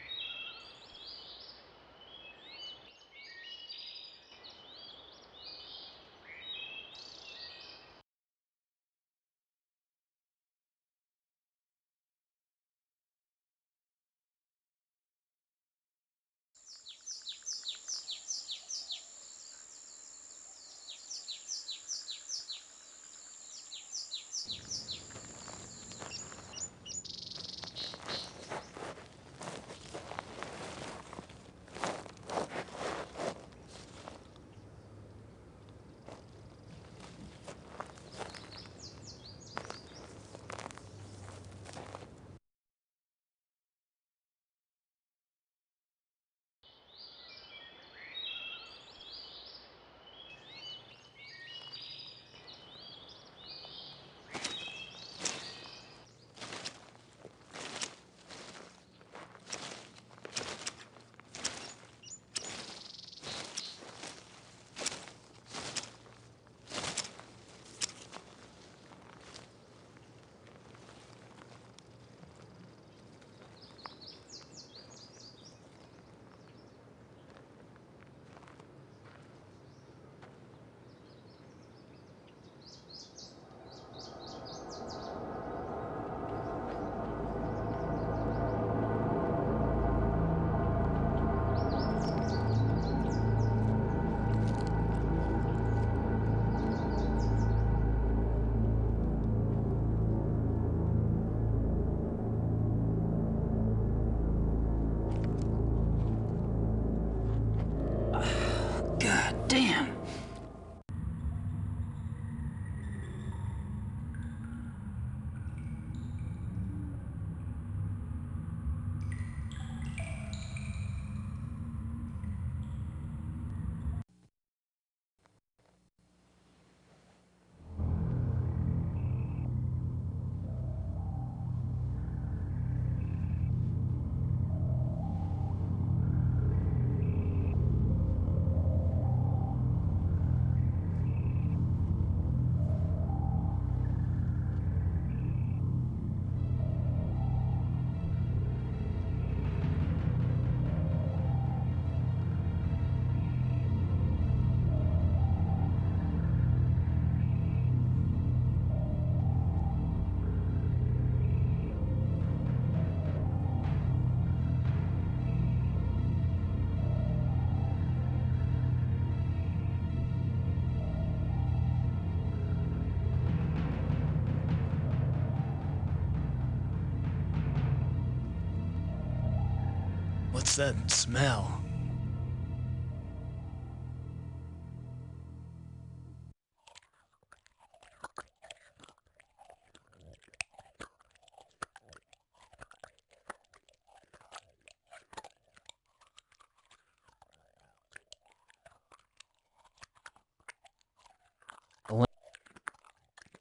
What's that smell?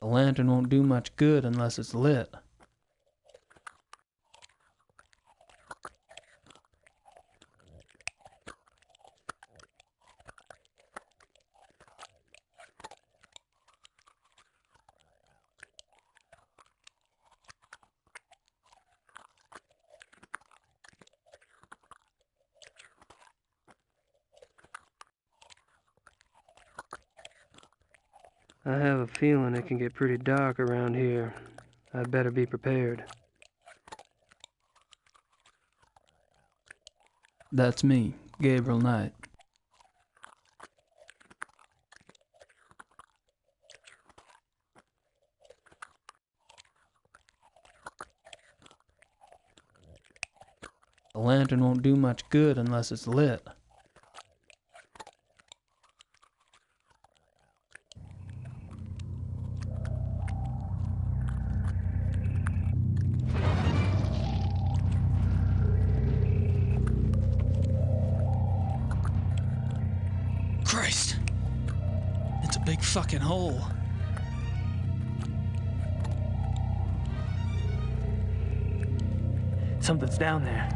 A lantern won't do much good unless it's lit. I have a feeling it can get pretty dark around here. I'd better be prepared. That's me, Gabriel Knight. A lantern won't do much good unless it's lit. Christ! It's a big fucking hole. Something's down there.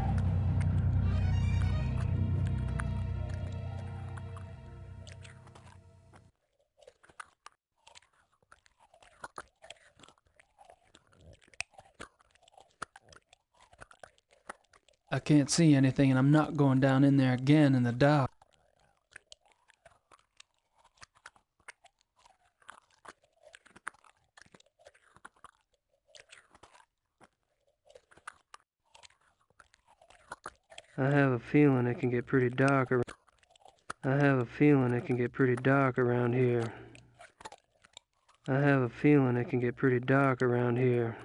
I can't see anything, and I'm not going down in there again in the dark. I have a feeling it can get pretty dark around here. I have a feeling it can get pretty dark around here.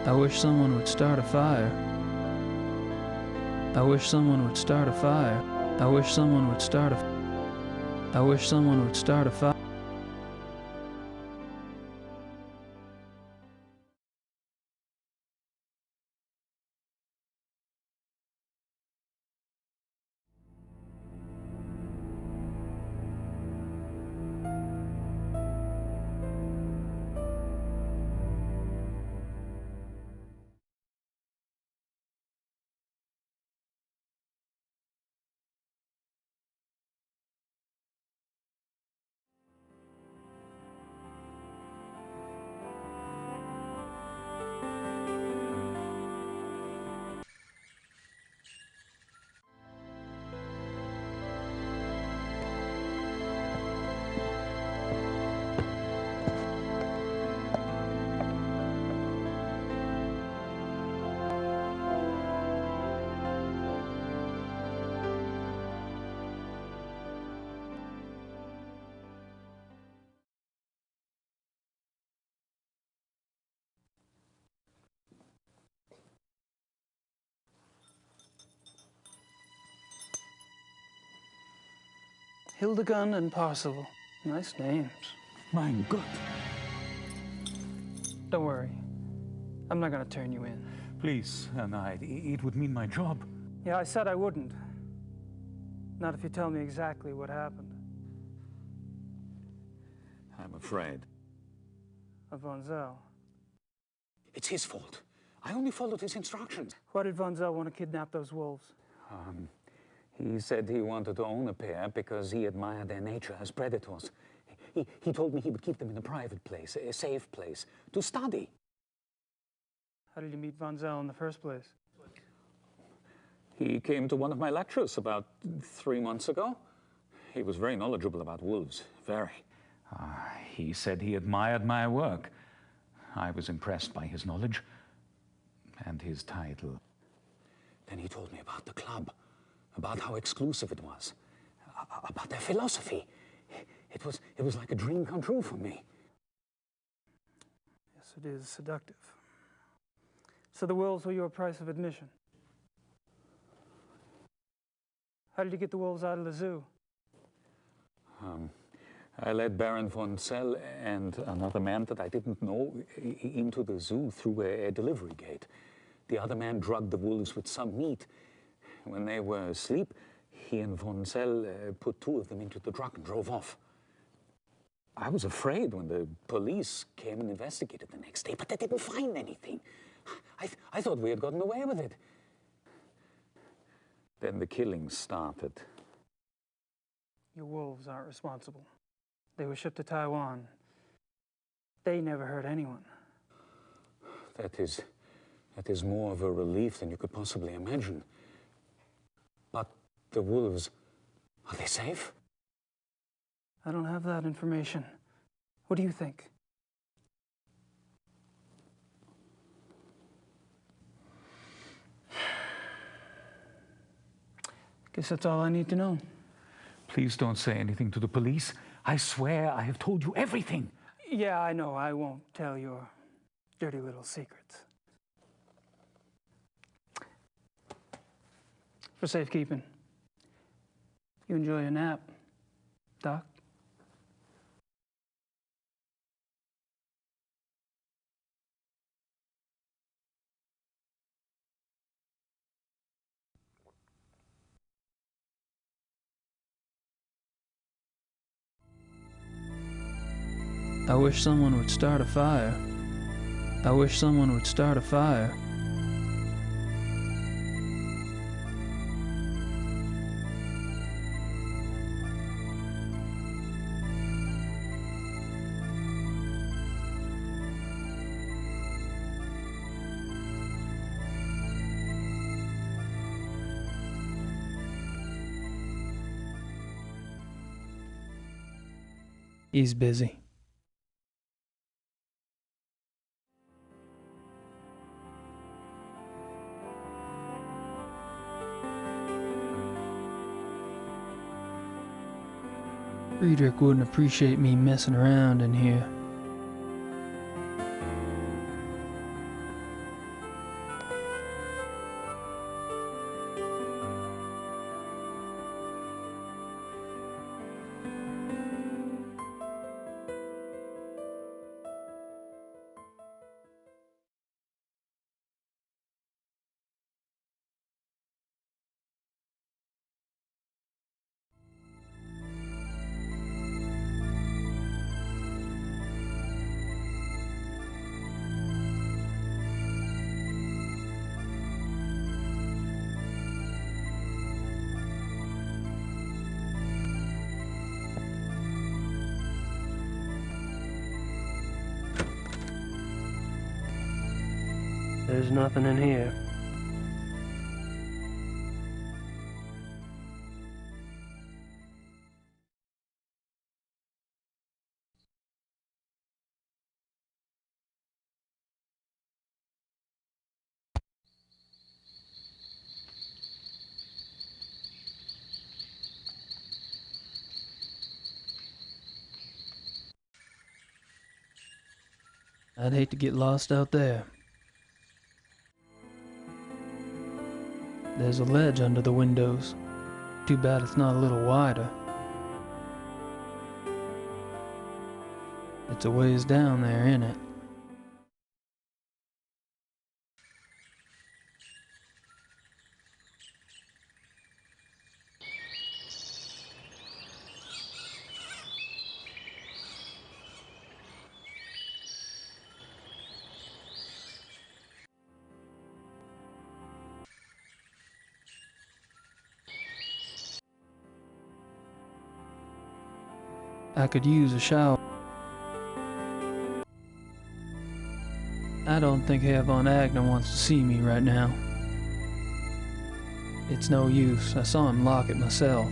I wish someone would start a fire. I wish someone would start a fire. I wish someone would start a... I wish someone would start a fire. Hildegund and Parzival. Nice names. Mein Gott. Don't worry. I'm not gonna turn you in. Please, Herr Knight, it would mean my job. Yeah, I said I wouldn't. Not if you tell me exactly what happened. I'm afraid. Of Von Zell. It's his fault. I only followed his instructions. Why did Von Zell want to kidnap those wolves? He said he wanted to own a pair because he admired their nature as predators. He told me he would keep them in a private place, a safe place, to study. How did you meet Von Zell in the first place? He came to one of my lectures about 3 months ago. He was very knowledgeable about wolves, very. He said he admired my work. I was impressed by his knowledge and his title. Then he told me about the club, about how exclusive it was, about their philosophy. It was like a dream come true for me. Yes, it is seductive. So the wolves were your price of admission. How did you get the wolves out of the zoo? I led Baron von Zell and another man that I didn't know into the zoo through a delivery gate. The other man drugged the wolves with some meat. When they were asleep, he and von Zell put 2 of them into the truck and drove off. I was afraid when the police came and investigated the next day, but they didn't find anything. I thought we had gotten away with it. Then the killings started. Your wolves aren't responsible. They were shipped to Taiwan. They never hurt anyone. That is more of a relief than you could possibly imagine. But the wolves, are they safe? I don't have that information. What do you think? Guess that's all I need to know. Please don't say anything to the police. I swear I have told you everything. Yeah, I know. I won't tell your dirty little secrets. For safekeeping. You enjoy a nap, Doc? I wish someone would start a fire. I wish someone would start a fire. He's busy. Friedrich wouldn't appreciate me messing around in here. There's nothing in here. I'd hate to get lost out there. There's a ledge under the windows. Too bad it's not a little wider. It's a ways down there, ain't it? I could use a shower. I don't think Herr von Agner wants to see me right now. It's no use. I saw him lock it myself.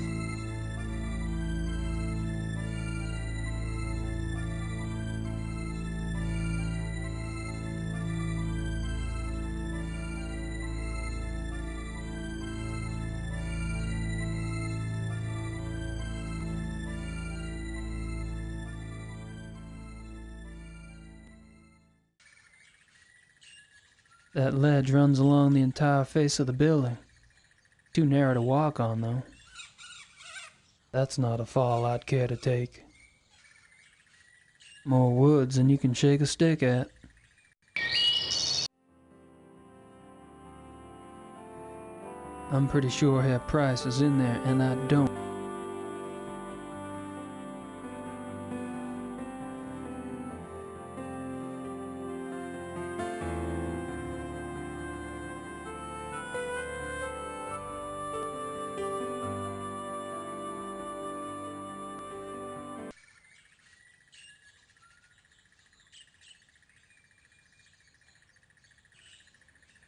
That ledge runs along the entire face of the building. Too narrow to walk on, though. That's not a fall I'd care to take. More woods than you can shake a stick at. I'm pretty sure Herr Price is in there, and I don't.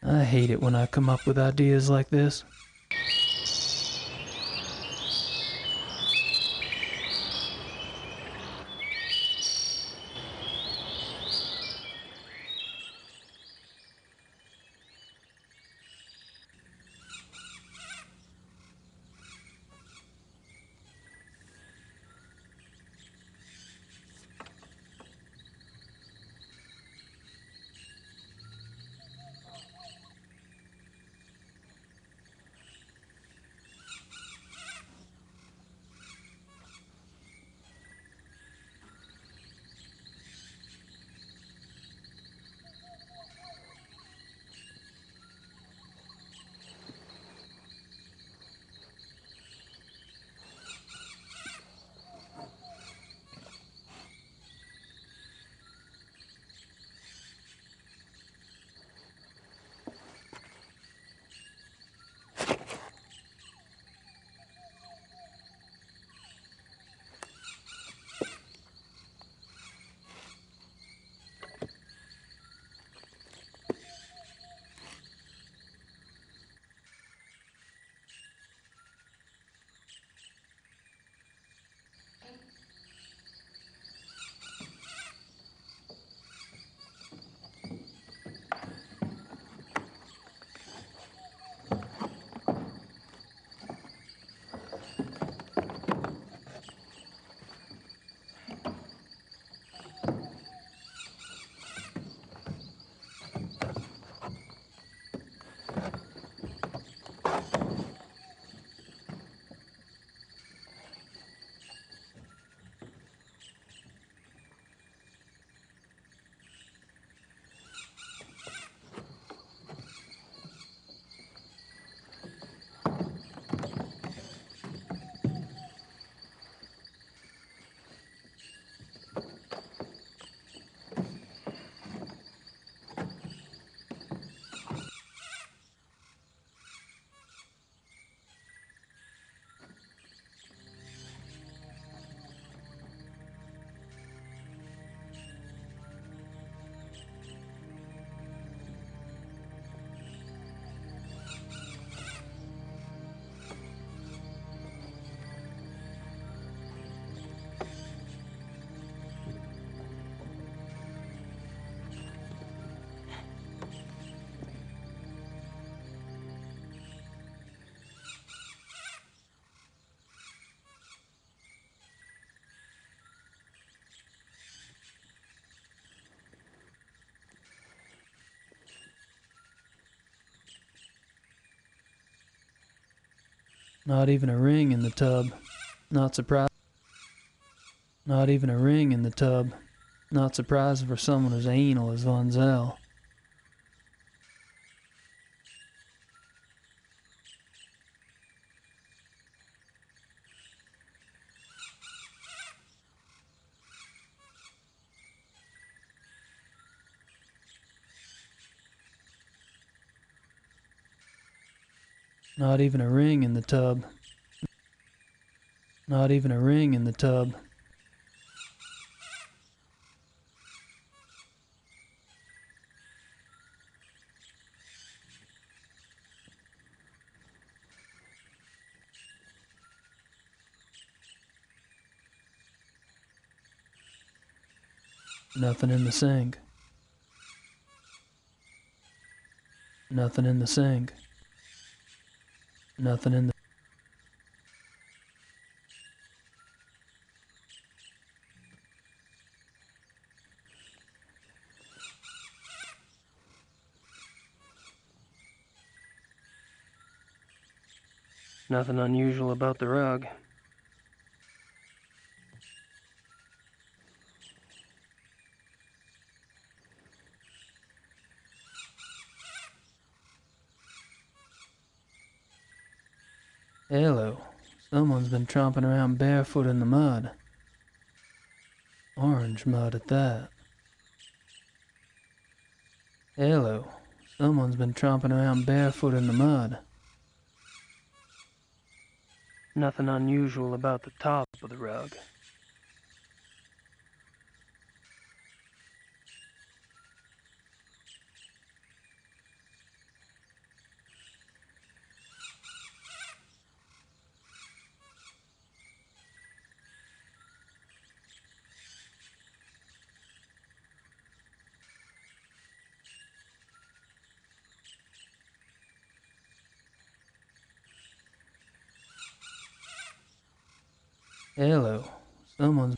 I hate it when I come up with ideas like this. Not even a ring in the tub. Not surprised. Not even a ring in the tub. Not surprised for someone as anal as Von Zell. Not even a ring in the tub. Not even a ring in the tub. Nothing in the sink. Nothing in the sink. Nothing in the... Nothing unusual about the rug. Hello. Someone's been tromping around barefoot in the mud. Orange mud at that. Hello. Someone's been tromping around barefoot in the mud. Nothing unusual about the top of the rug. Hello. Someone's...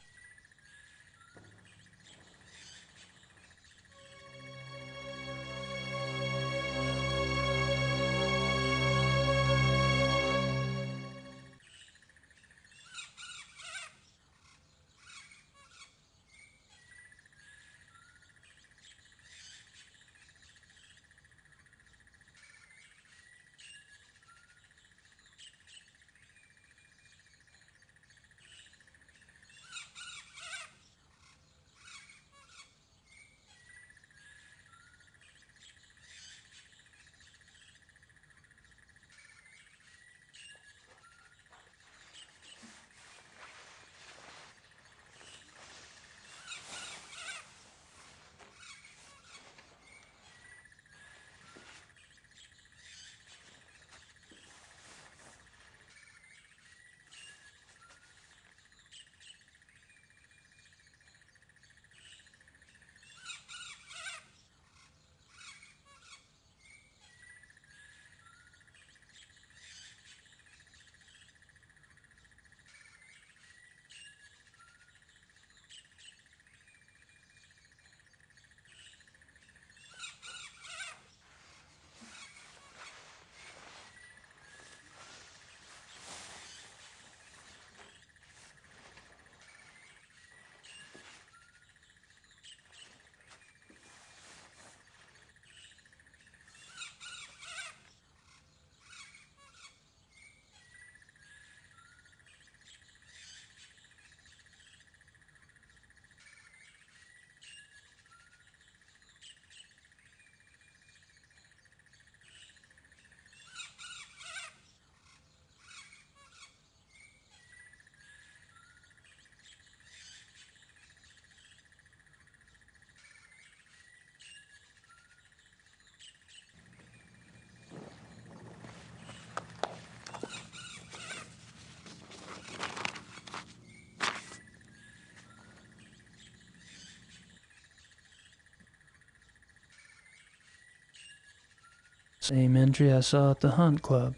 Same entry I saw at the Hunt Club.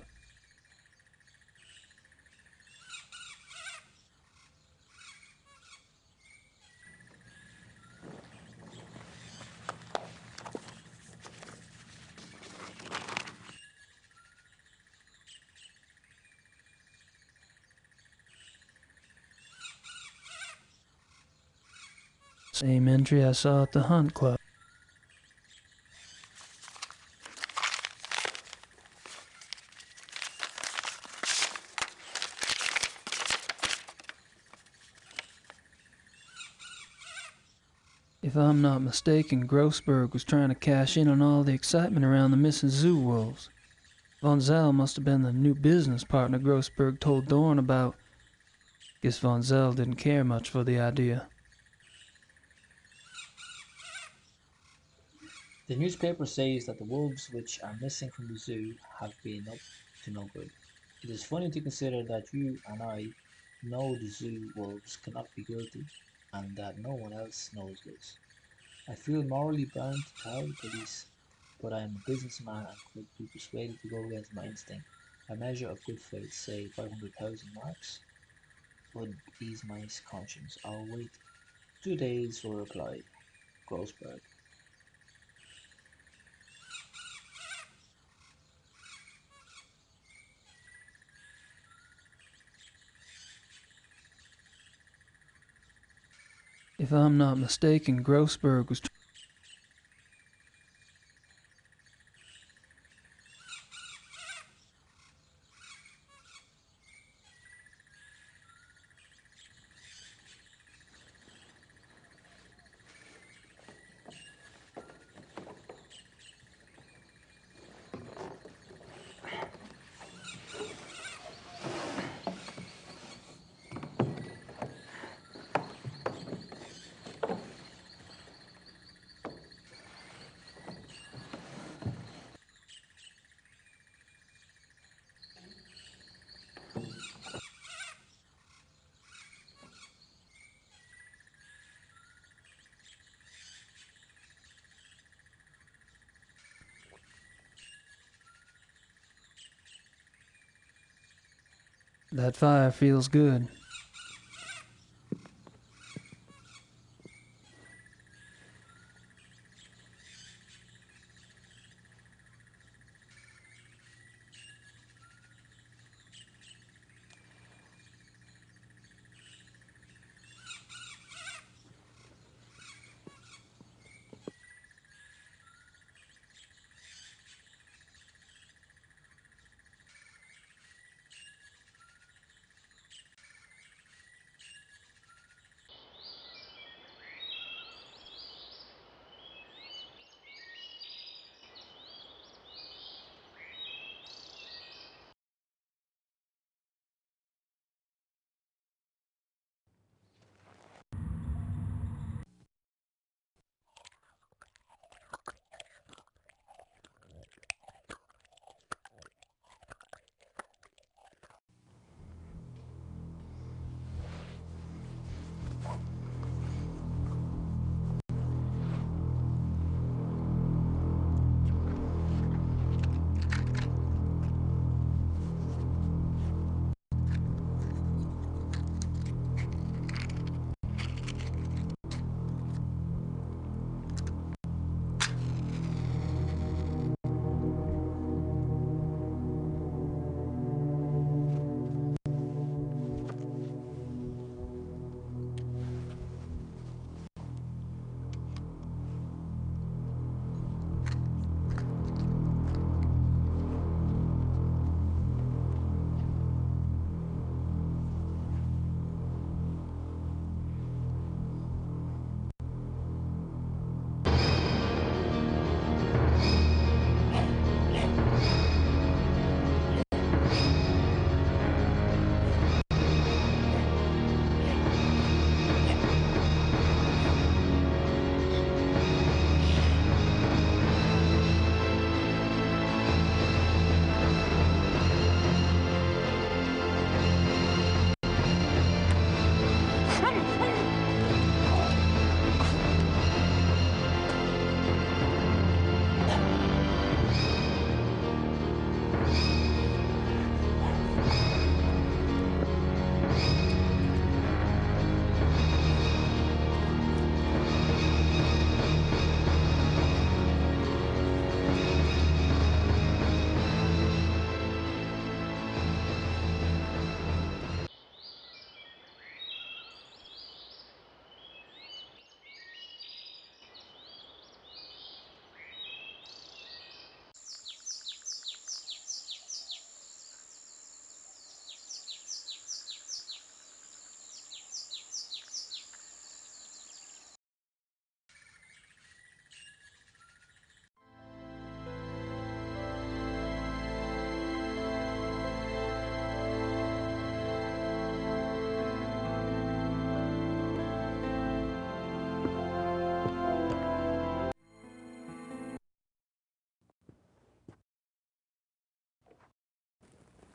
Same entry I saw at the Hunt Club. If I'm not mistaken, Grossberg was trying to cash in on all the excitement around the missing zoo wolves. Von Zell must have been the new business partner Grossberg told Dorn about. Guess Von Zell didn't care much for the idea. The newspaper says that the wolves which are missing from the zoo have been up to no good. It is funny to consider that you and I know the zoo wolves cannot be guilty, and that no one else knows this. I feel morally bound to tell the police, but I am a businessman and could be persuaded to go against my instinct. A measure of good faith, say 500,000 marks, would ease my conscience. I'll wait 2 days for a reply. Grossberg. If I'm not mistaken, Grossberg was That fire feels good.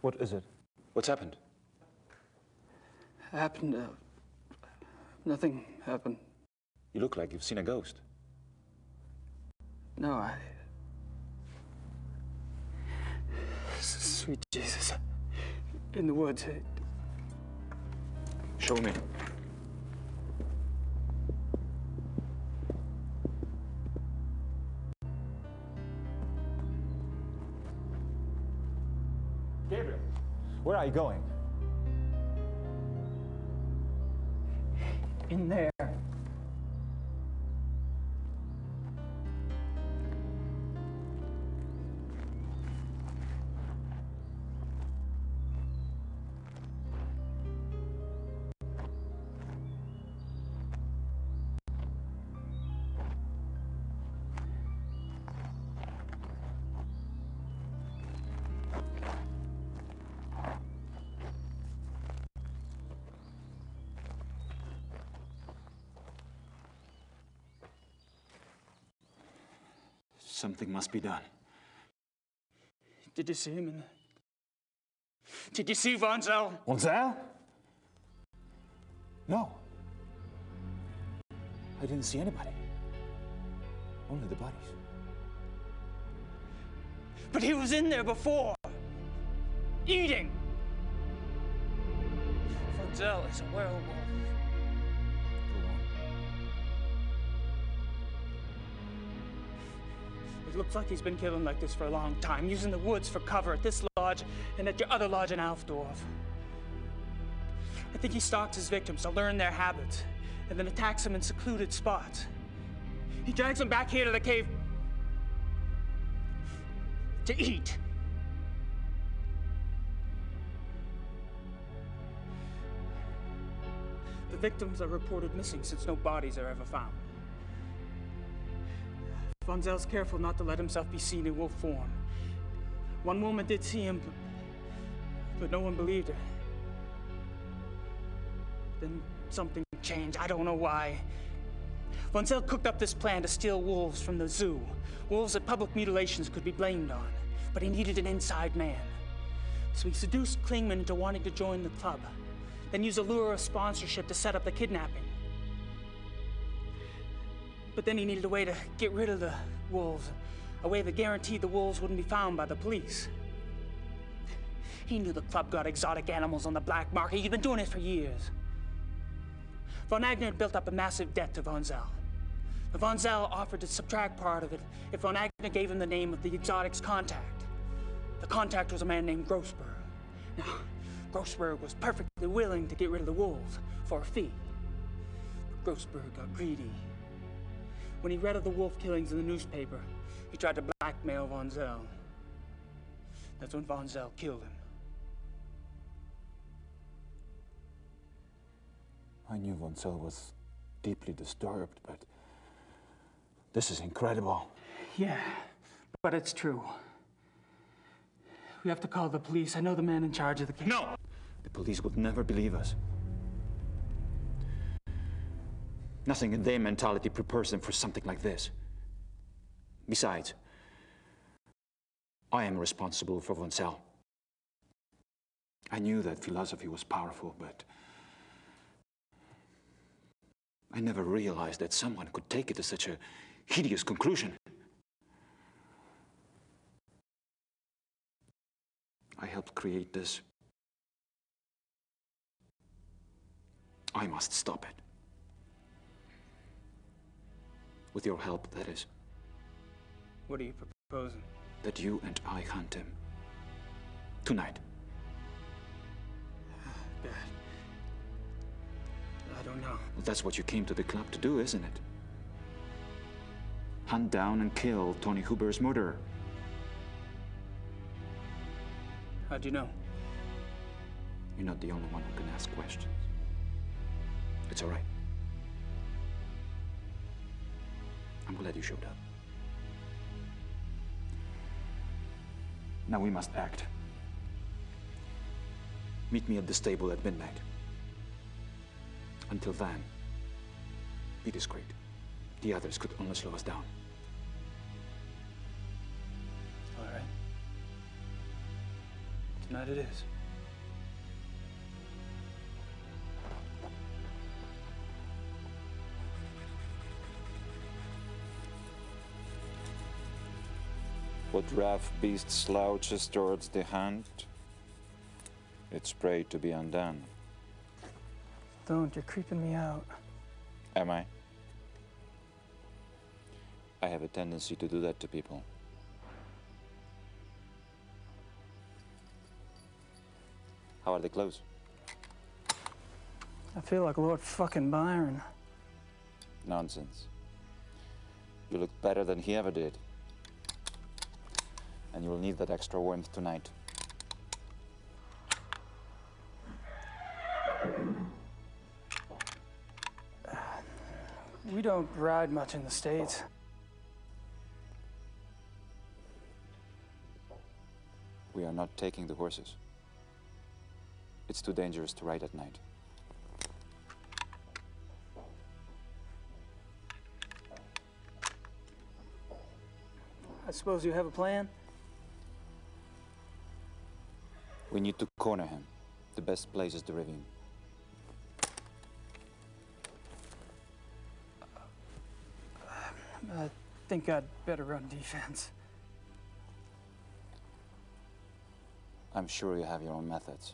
What is it? What's happened? Happened, nothing happened. You look like you've seen a ghost. No, Sweet Jesus. In the woods. Show me. Gabriel, where are you going? In there. Something must be done. Did you see him Did you see Von Zell? Von Zell? No. I didn't see anybody. Only the bodies. But he was in there before. Eating. Von Zell is a werewolf. It looks like he's been killing like this for a long time, using the woods for cover at this lodge and at your other lodge in Alfdorf. I think he stalks his victims to learn their habits and then attacks them in secluded spots. He drags them back here to the cave to eat. The victims are reported missing since no bodies are ever found. Von Zell's careful not to let himself be seen in wolf form. One woman did see him, but no one believed her. Then something changed. I don't know why. Von Zell cooked up this plan to steal wolves from the zoo. Wolves that public mutilations could be blamed on. But he needed an inside man. So he seduced Klingman into wanting to join the club, then used a lure of sponsorship to set up the kidnapping. But then he needed a way to get rid of the wolves, a way that guaranteed the wolves wouldn't be found by the police. He knew the club got exotic animals on the black market. He'd been doing it for years. Von Agner had built up a massive debt to Von Zell. Von Zell offered to subtract part of it if Von Agner gave him the name of the exotic's contact. The contact was a man named Grossberg. Now, Grossberg was perfectly willing to get rid of the wolves for a fee. But Grossberg got greedy. When he read of the wolf killings in the newspaper, he tried to blackmail Von Zell. That's when Von Zell killed him. I knew Von Zell was deeply disturbed, but this is incredible. Yeah, but it's true. We have to call the police. I know the man in charge of the case. No! The police would never believe us. Nothing in their mentality prepares them for something like this. Besides, I am responsible for Von Zell. I knew that philosophy was powerful, but I never realized that someone could take it to such a hideous conclusion. I helped create this. I must stop it. With your help, that is. What are you proposing? That you and I hunt him. Tonight. Bad. I don't know. Well, that's what you came to the club to do, isn't it? Hunt down and kill Tony Huber's murderer. How'd you know? You're not the only one who can ask questions. It's all right. I'm glad you showed up. Now we must act. Meet me at the stable at midnight. Until then, be discreet. The others could only slow us down. All right. Tonight it is. What rough beast slouches towards the hunt, it's prey to be undone. Don't, you're creeping me out. Am I? I have a tendency to do that to people. How are the clothes? I feel like Lord fucking Byron. Nonsense. You look better than he ever did. And you will need that extra warmth tonight. We don't ride much in the States. We are not taking the horses. It's too dangerous to ride at night. I suppose you have a plan? We need to corner him. The best place is the ravine. I think I'd better run defense. I'm sure you have your own methods.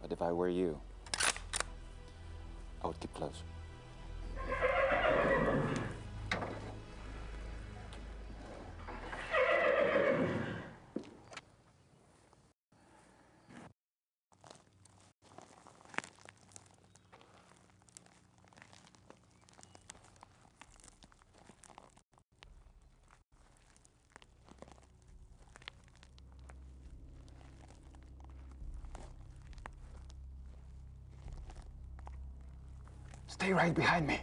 But if I were you, I would keep close. Stay right behind me.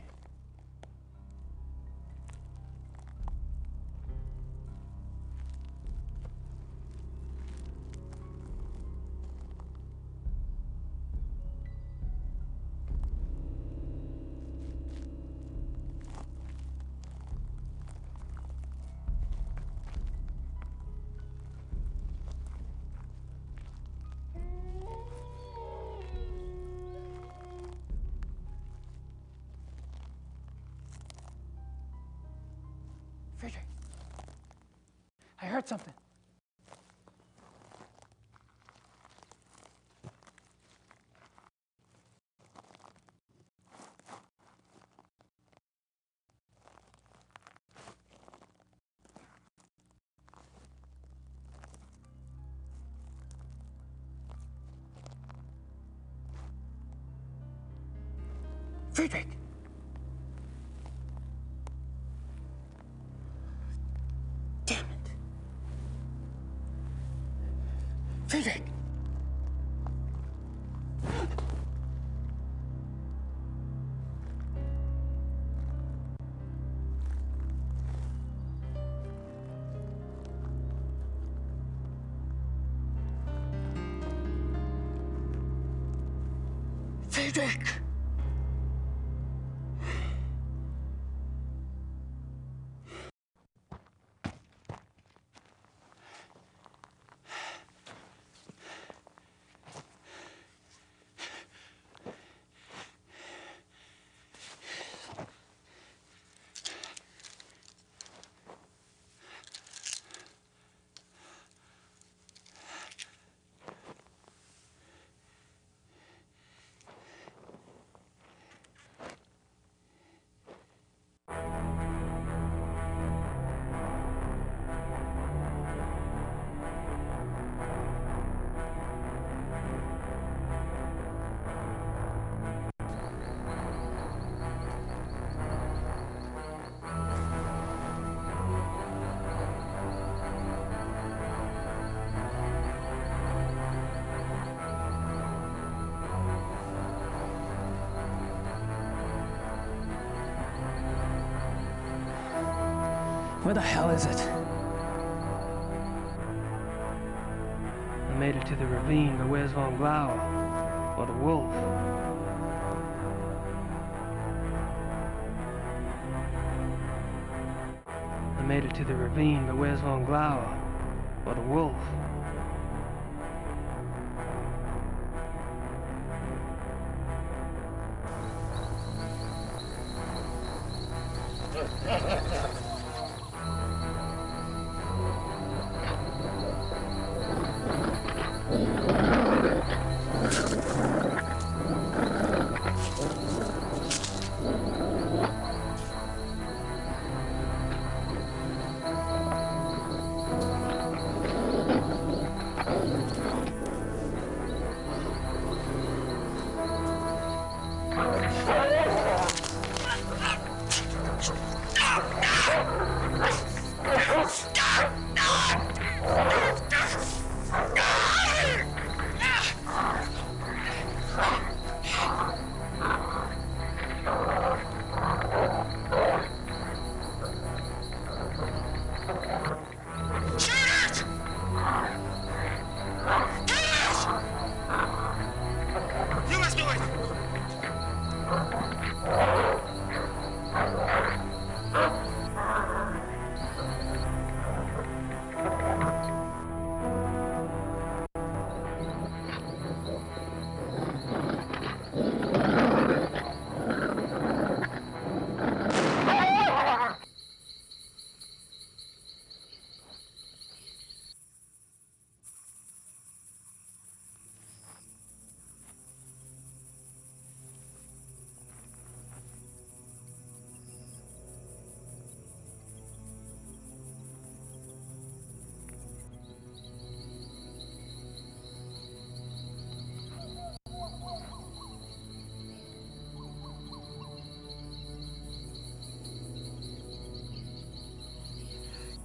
Friedrich, I heard something. Friedrich! Damn it! Friedrich! Friedrich! Where the hell is it? I made it to the ravine, but where's Von Glauer? Or the wolf? I made it to the ravine, but where's Von Glauer? Or the wolf?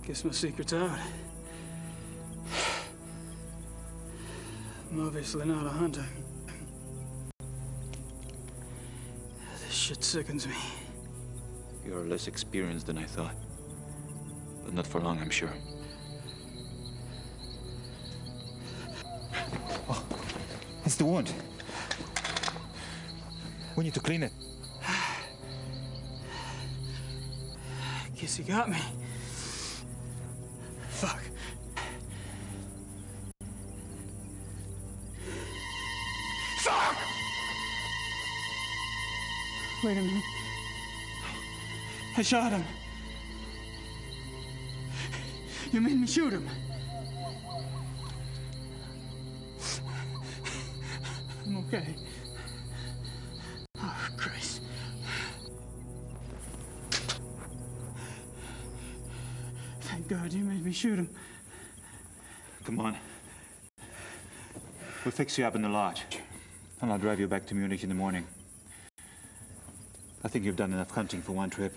Guess my secret's out. I'm obviously not a hunter. This shit sickens me. You're less experienced than I thought. But not for long, I'm sure. Oh, it's the wound. We need to clean it. Guess he got me. Fuck. Fuck! Wait a minute. I shot him. You made me shoot him. I'm okay. Oh, Christ. Thank God you made me shoot him. Come on. We'll fix you up in the lodge. And I'll drive you back to Munich in the morning. I think you've done enough hunting for one trip.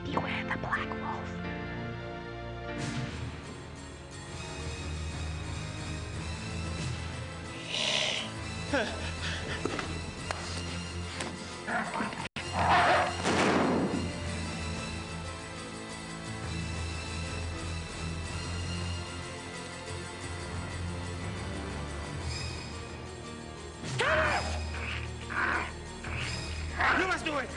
Beware the Black Wolf. You must do it!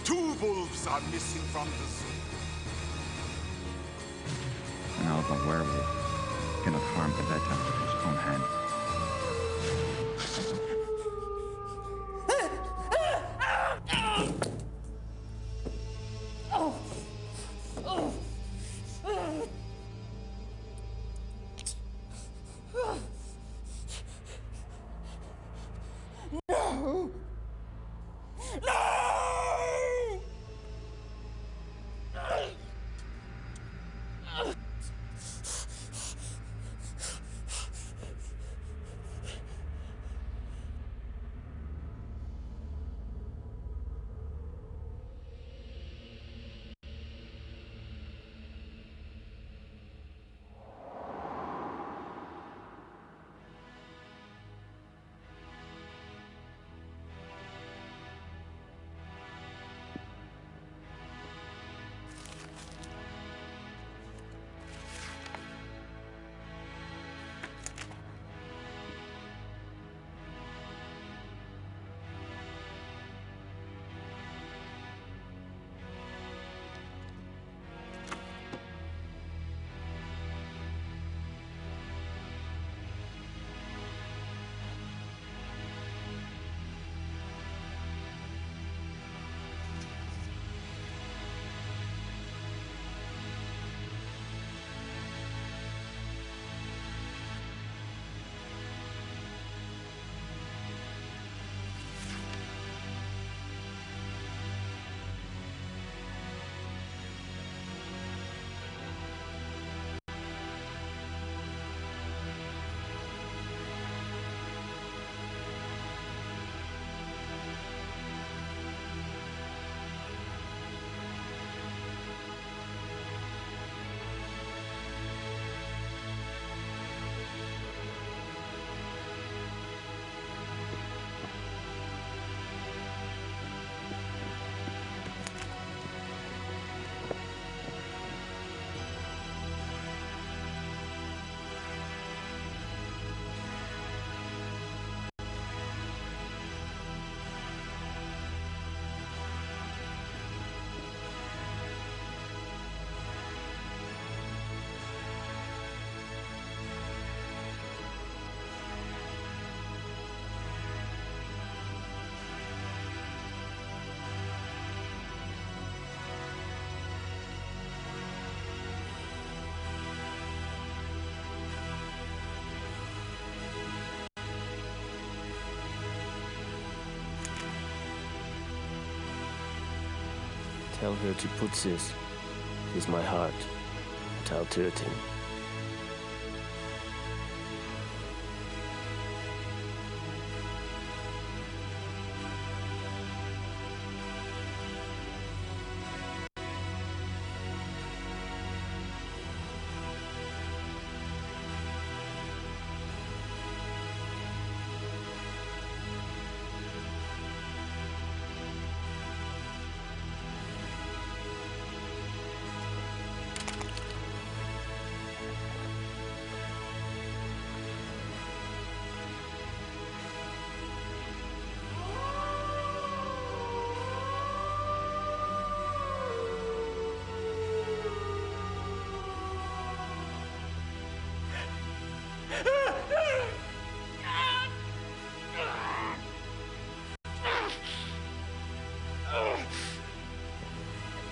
Two wolves are missing from the zoo. Now the werewolf cannot harm the better with his own hand. No! No! Tell her to put this with my heart without hurting.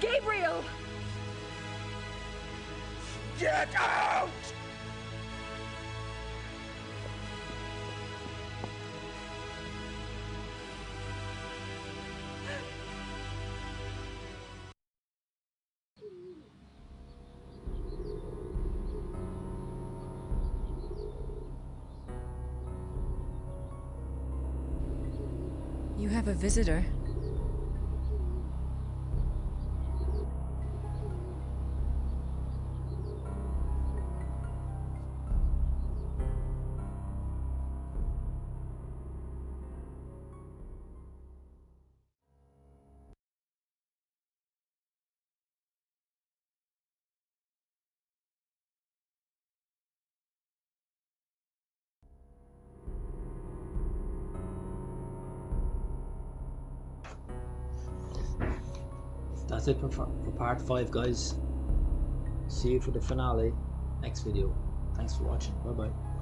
Gabriel! Get out! You have a visitor. That's it for part 5, guys. See you for the finale next video. Thanks for watching. Bye bye.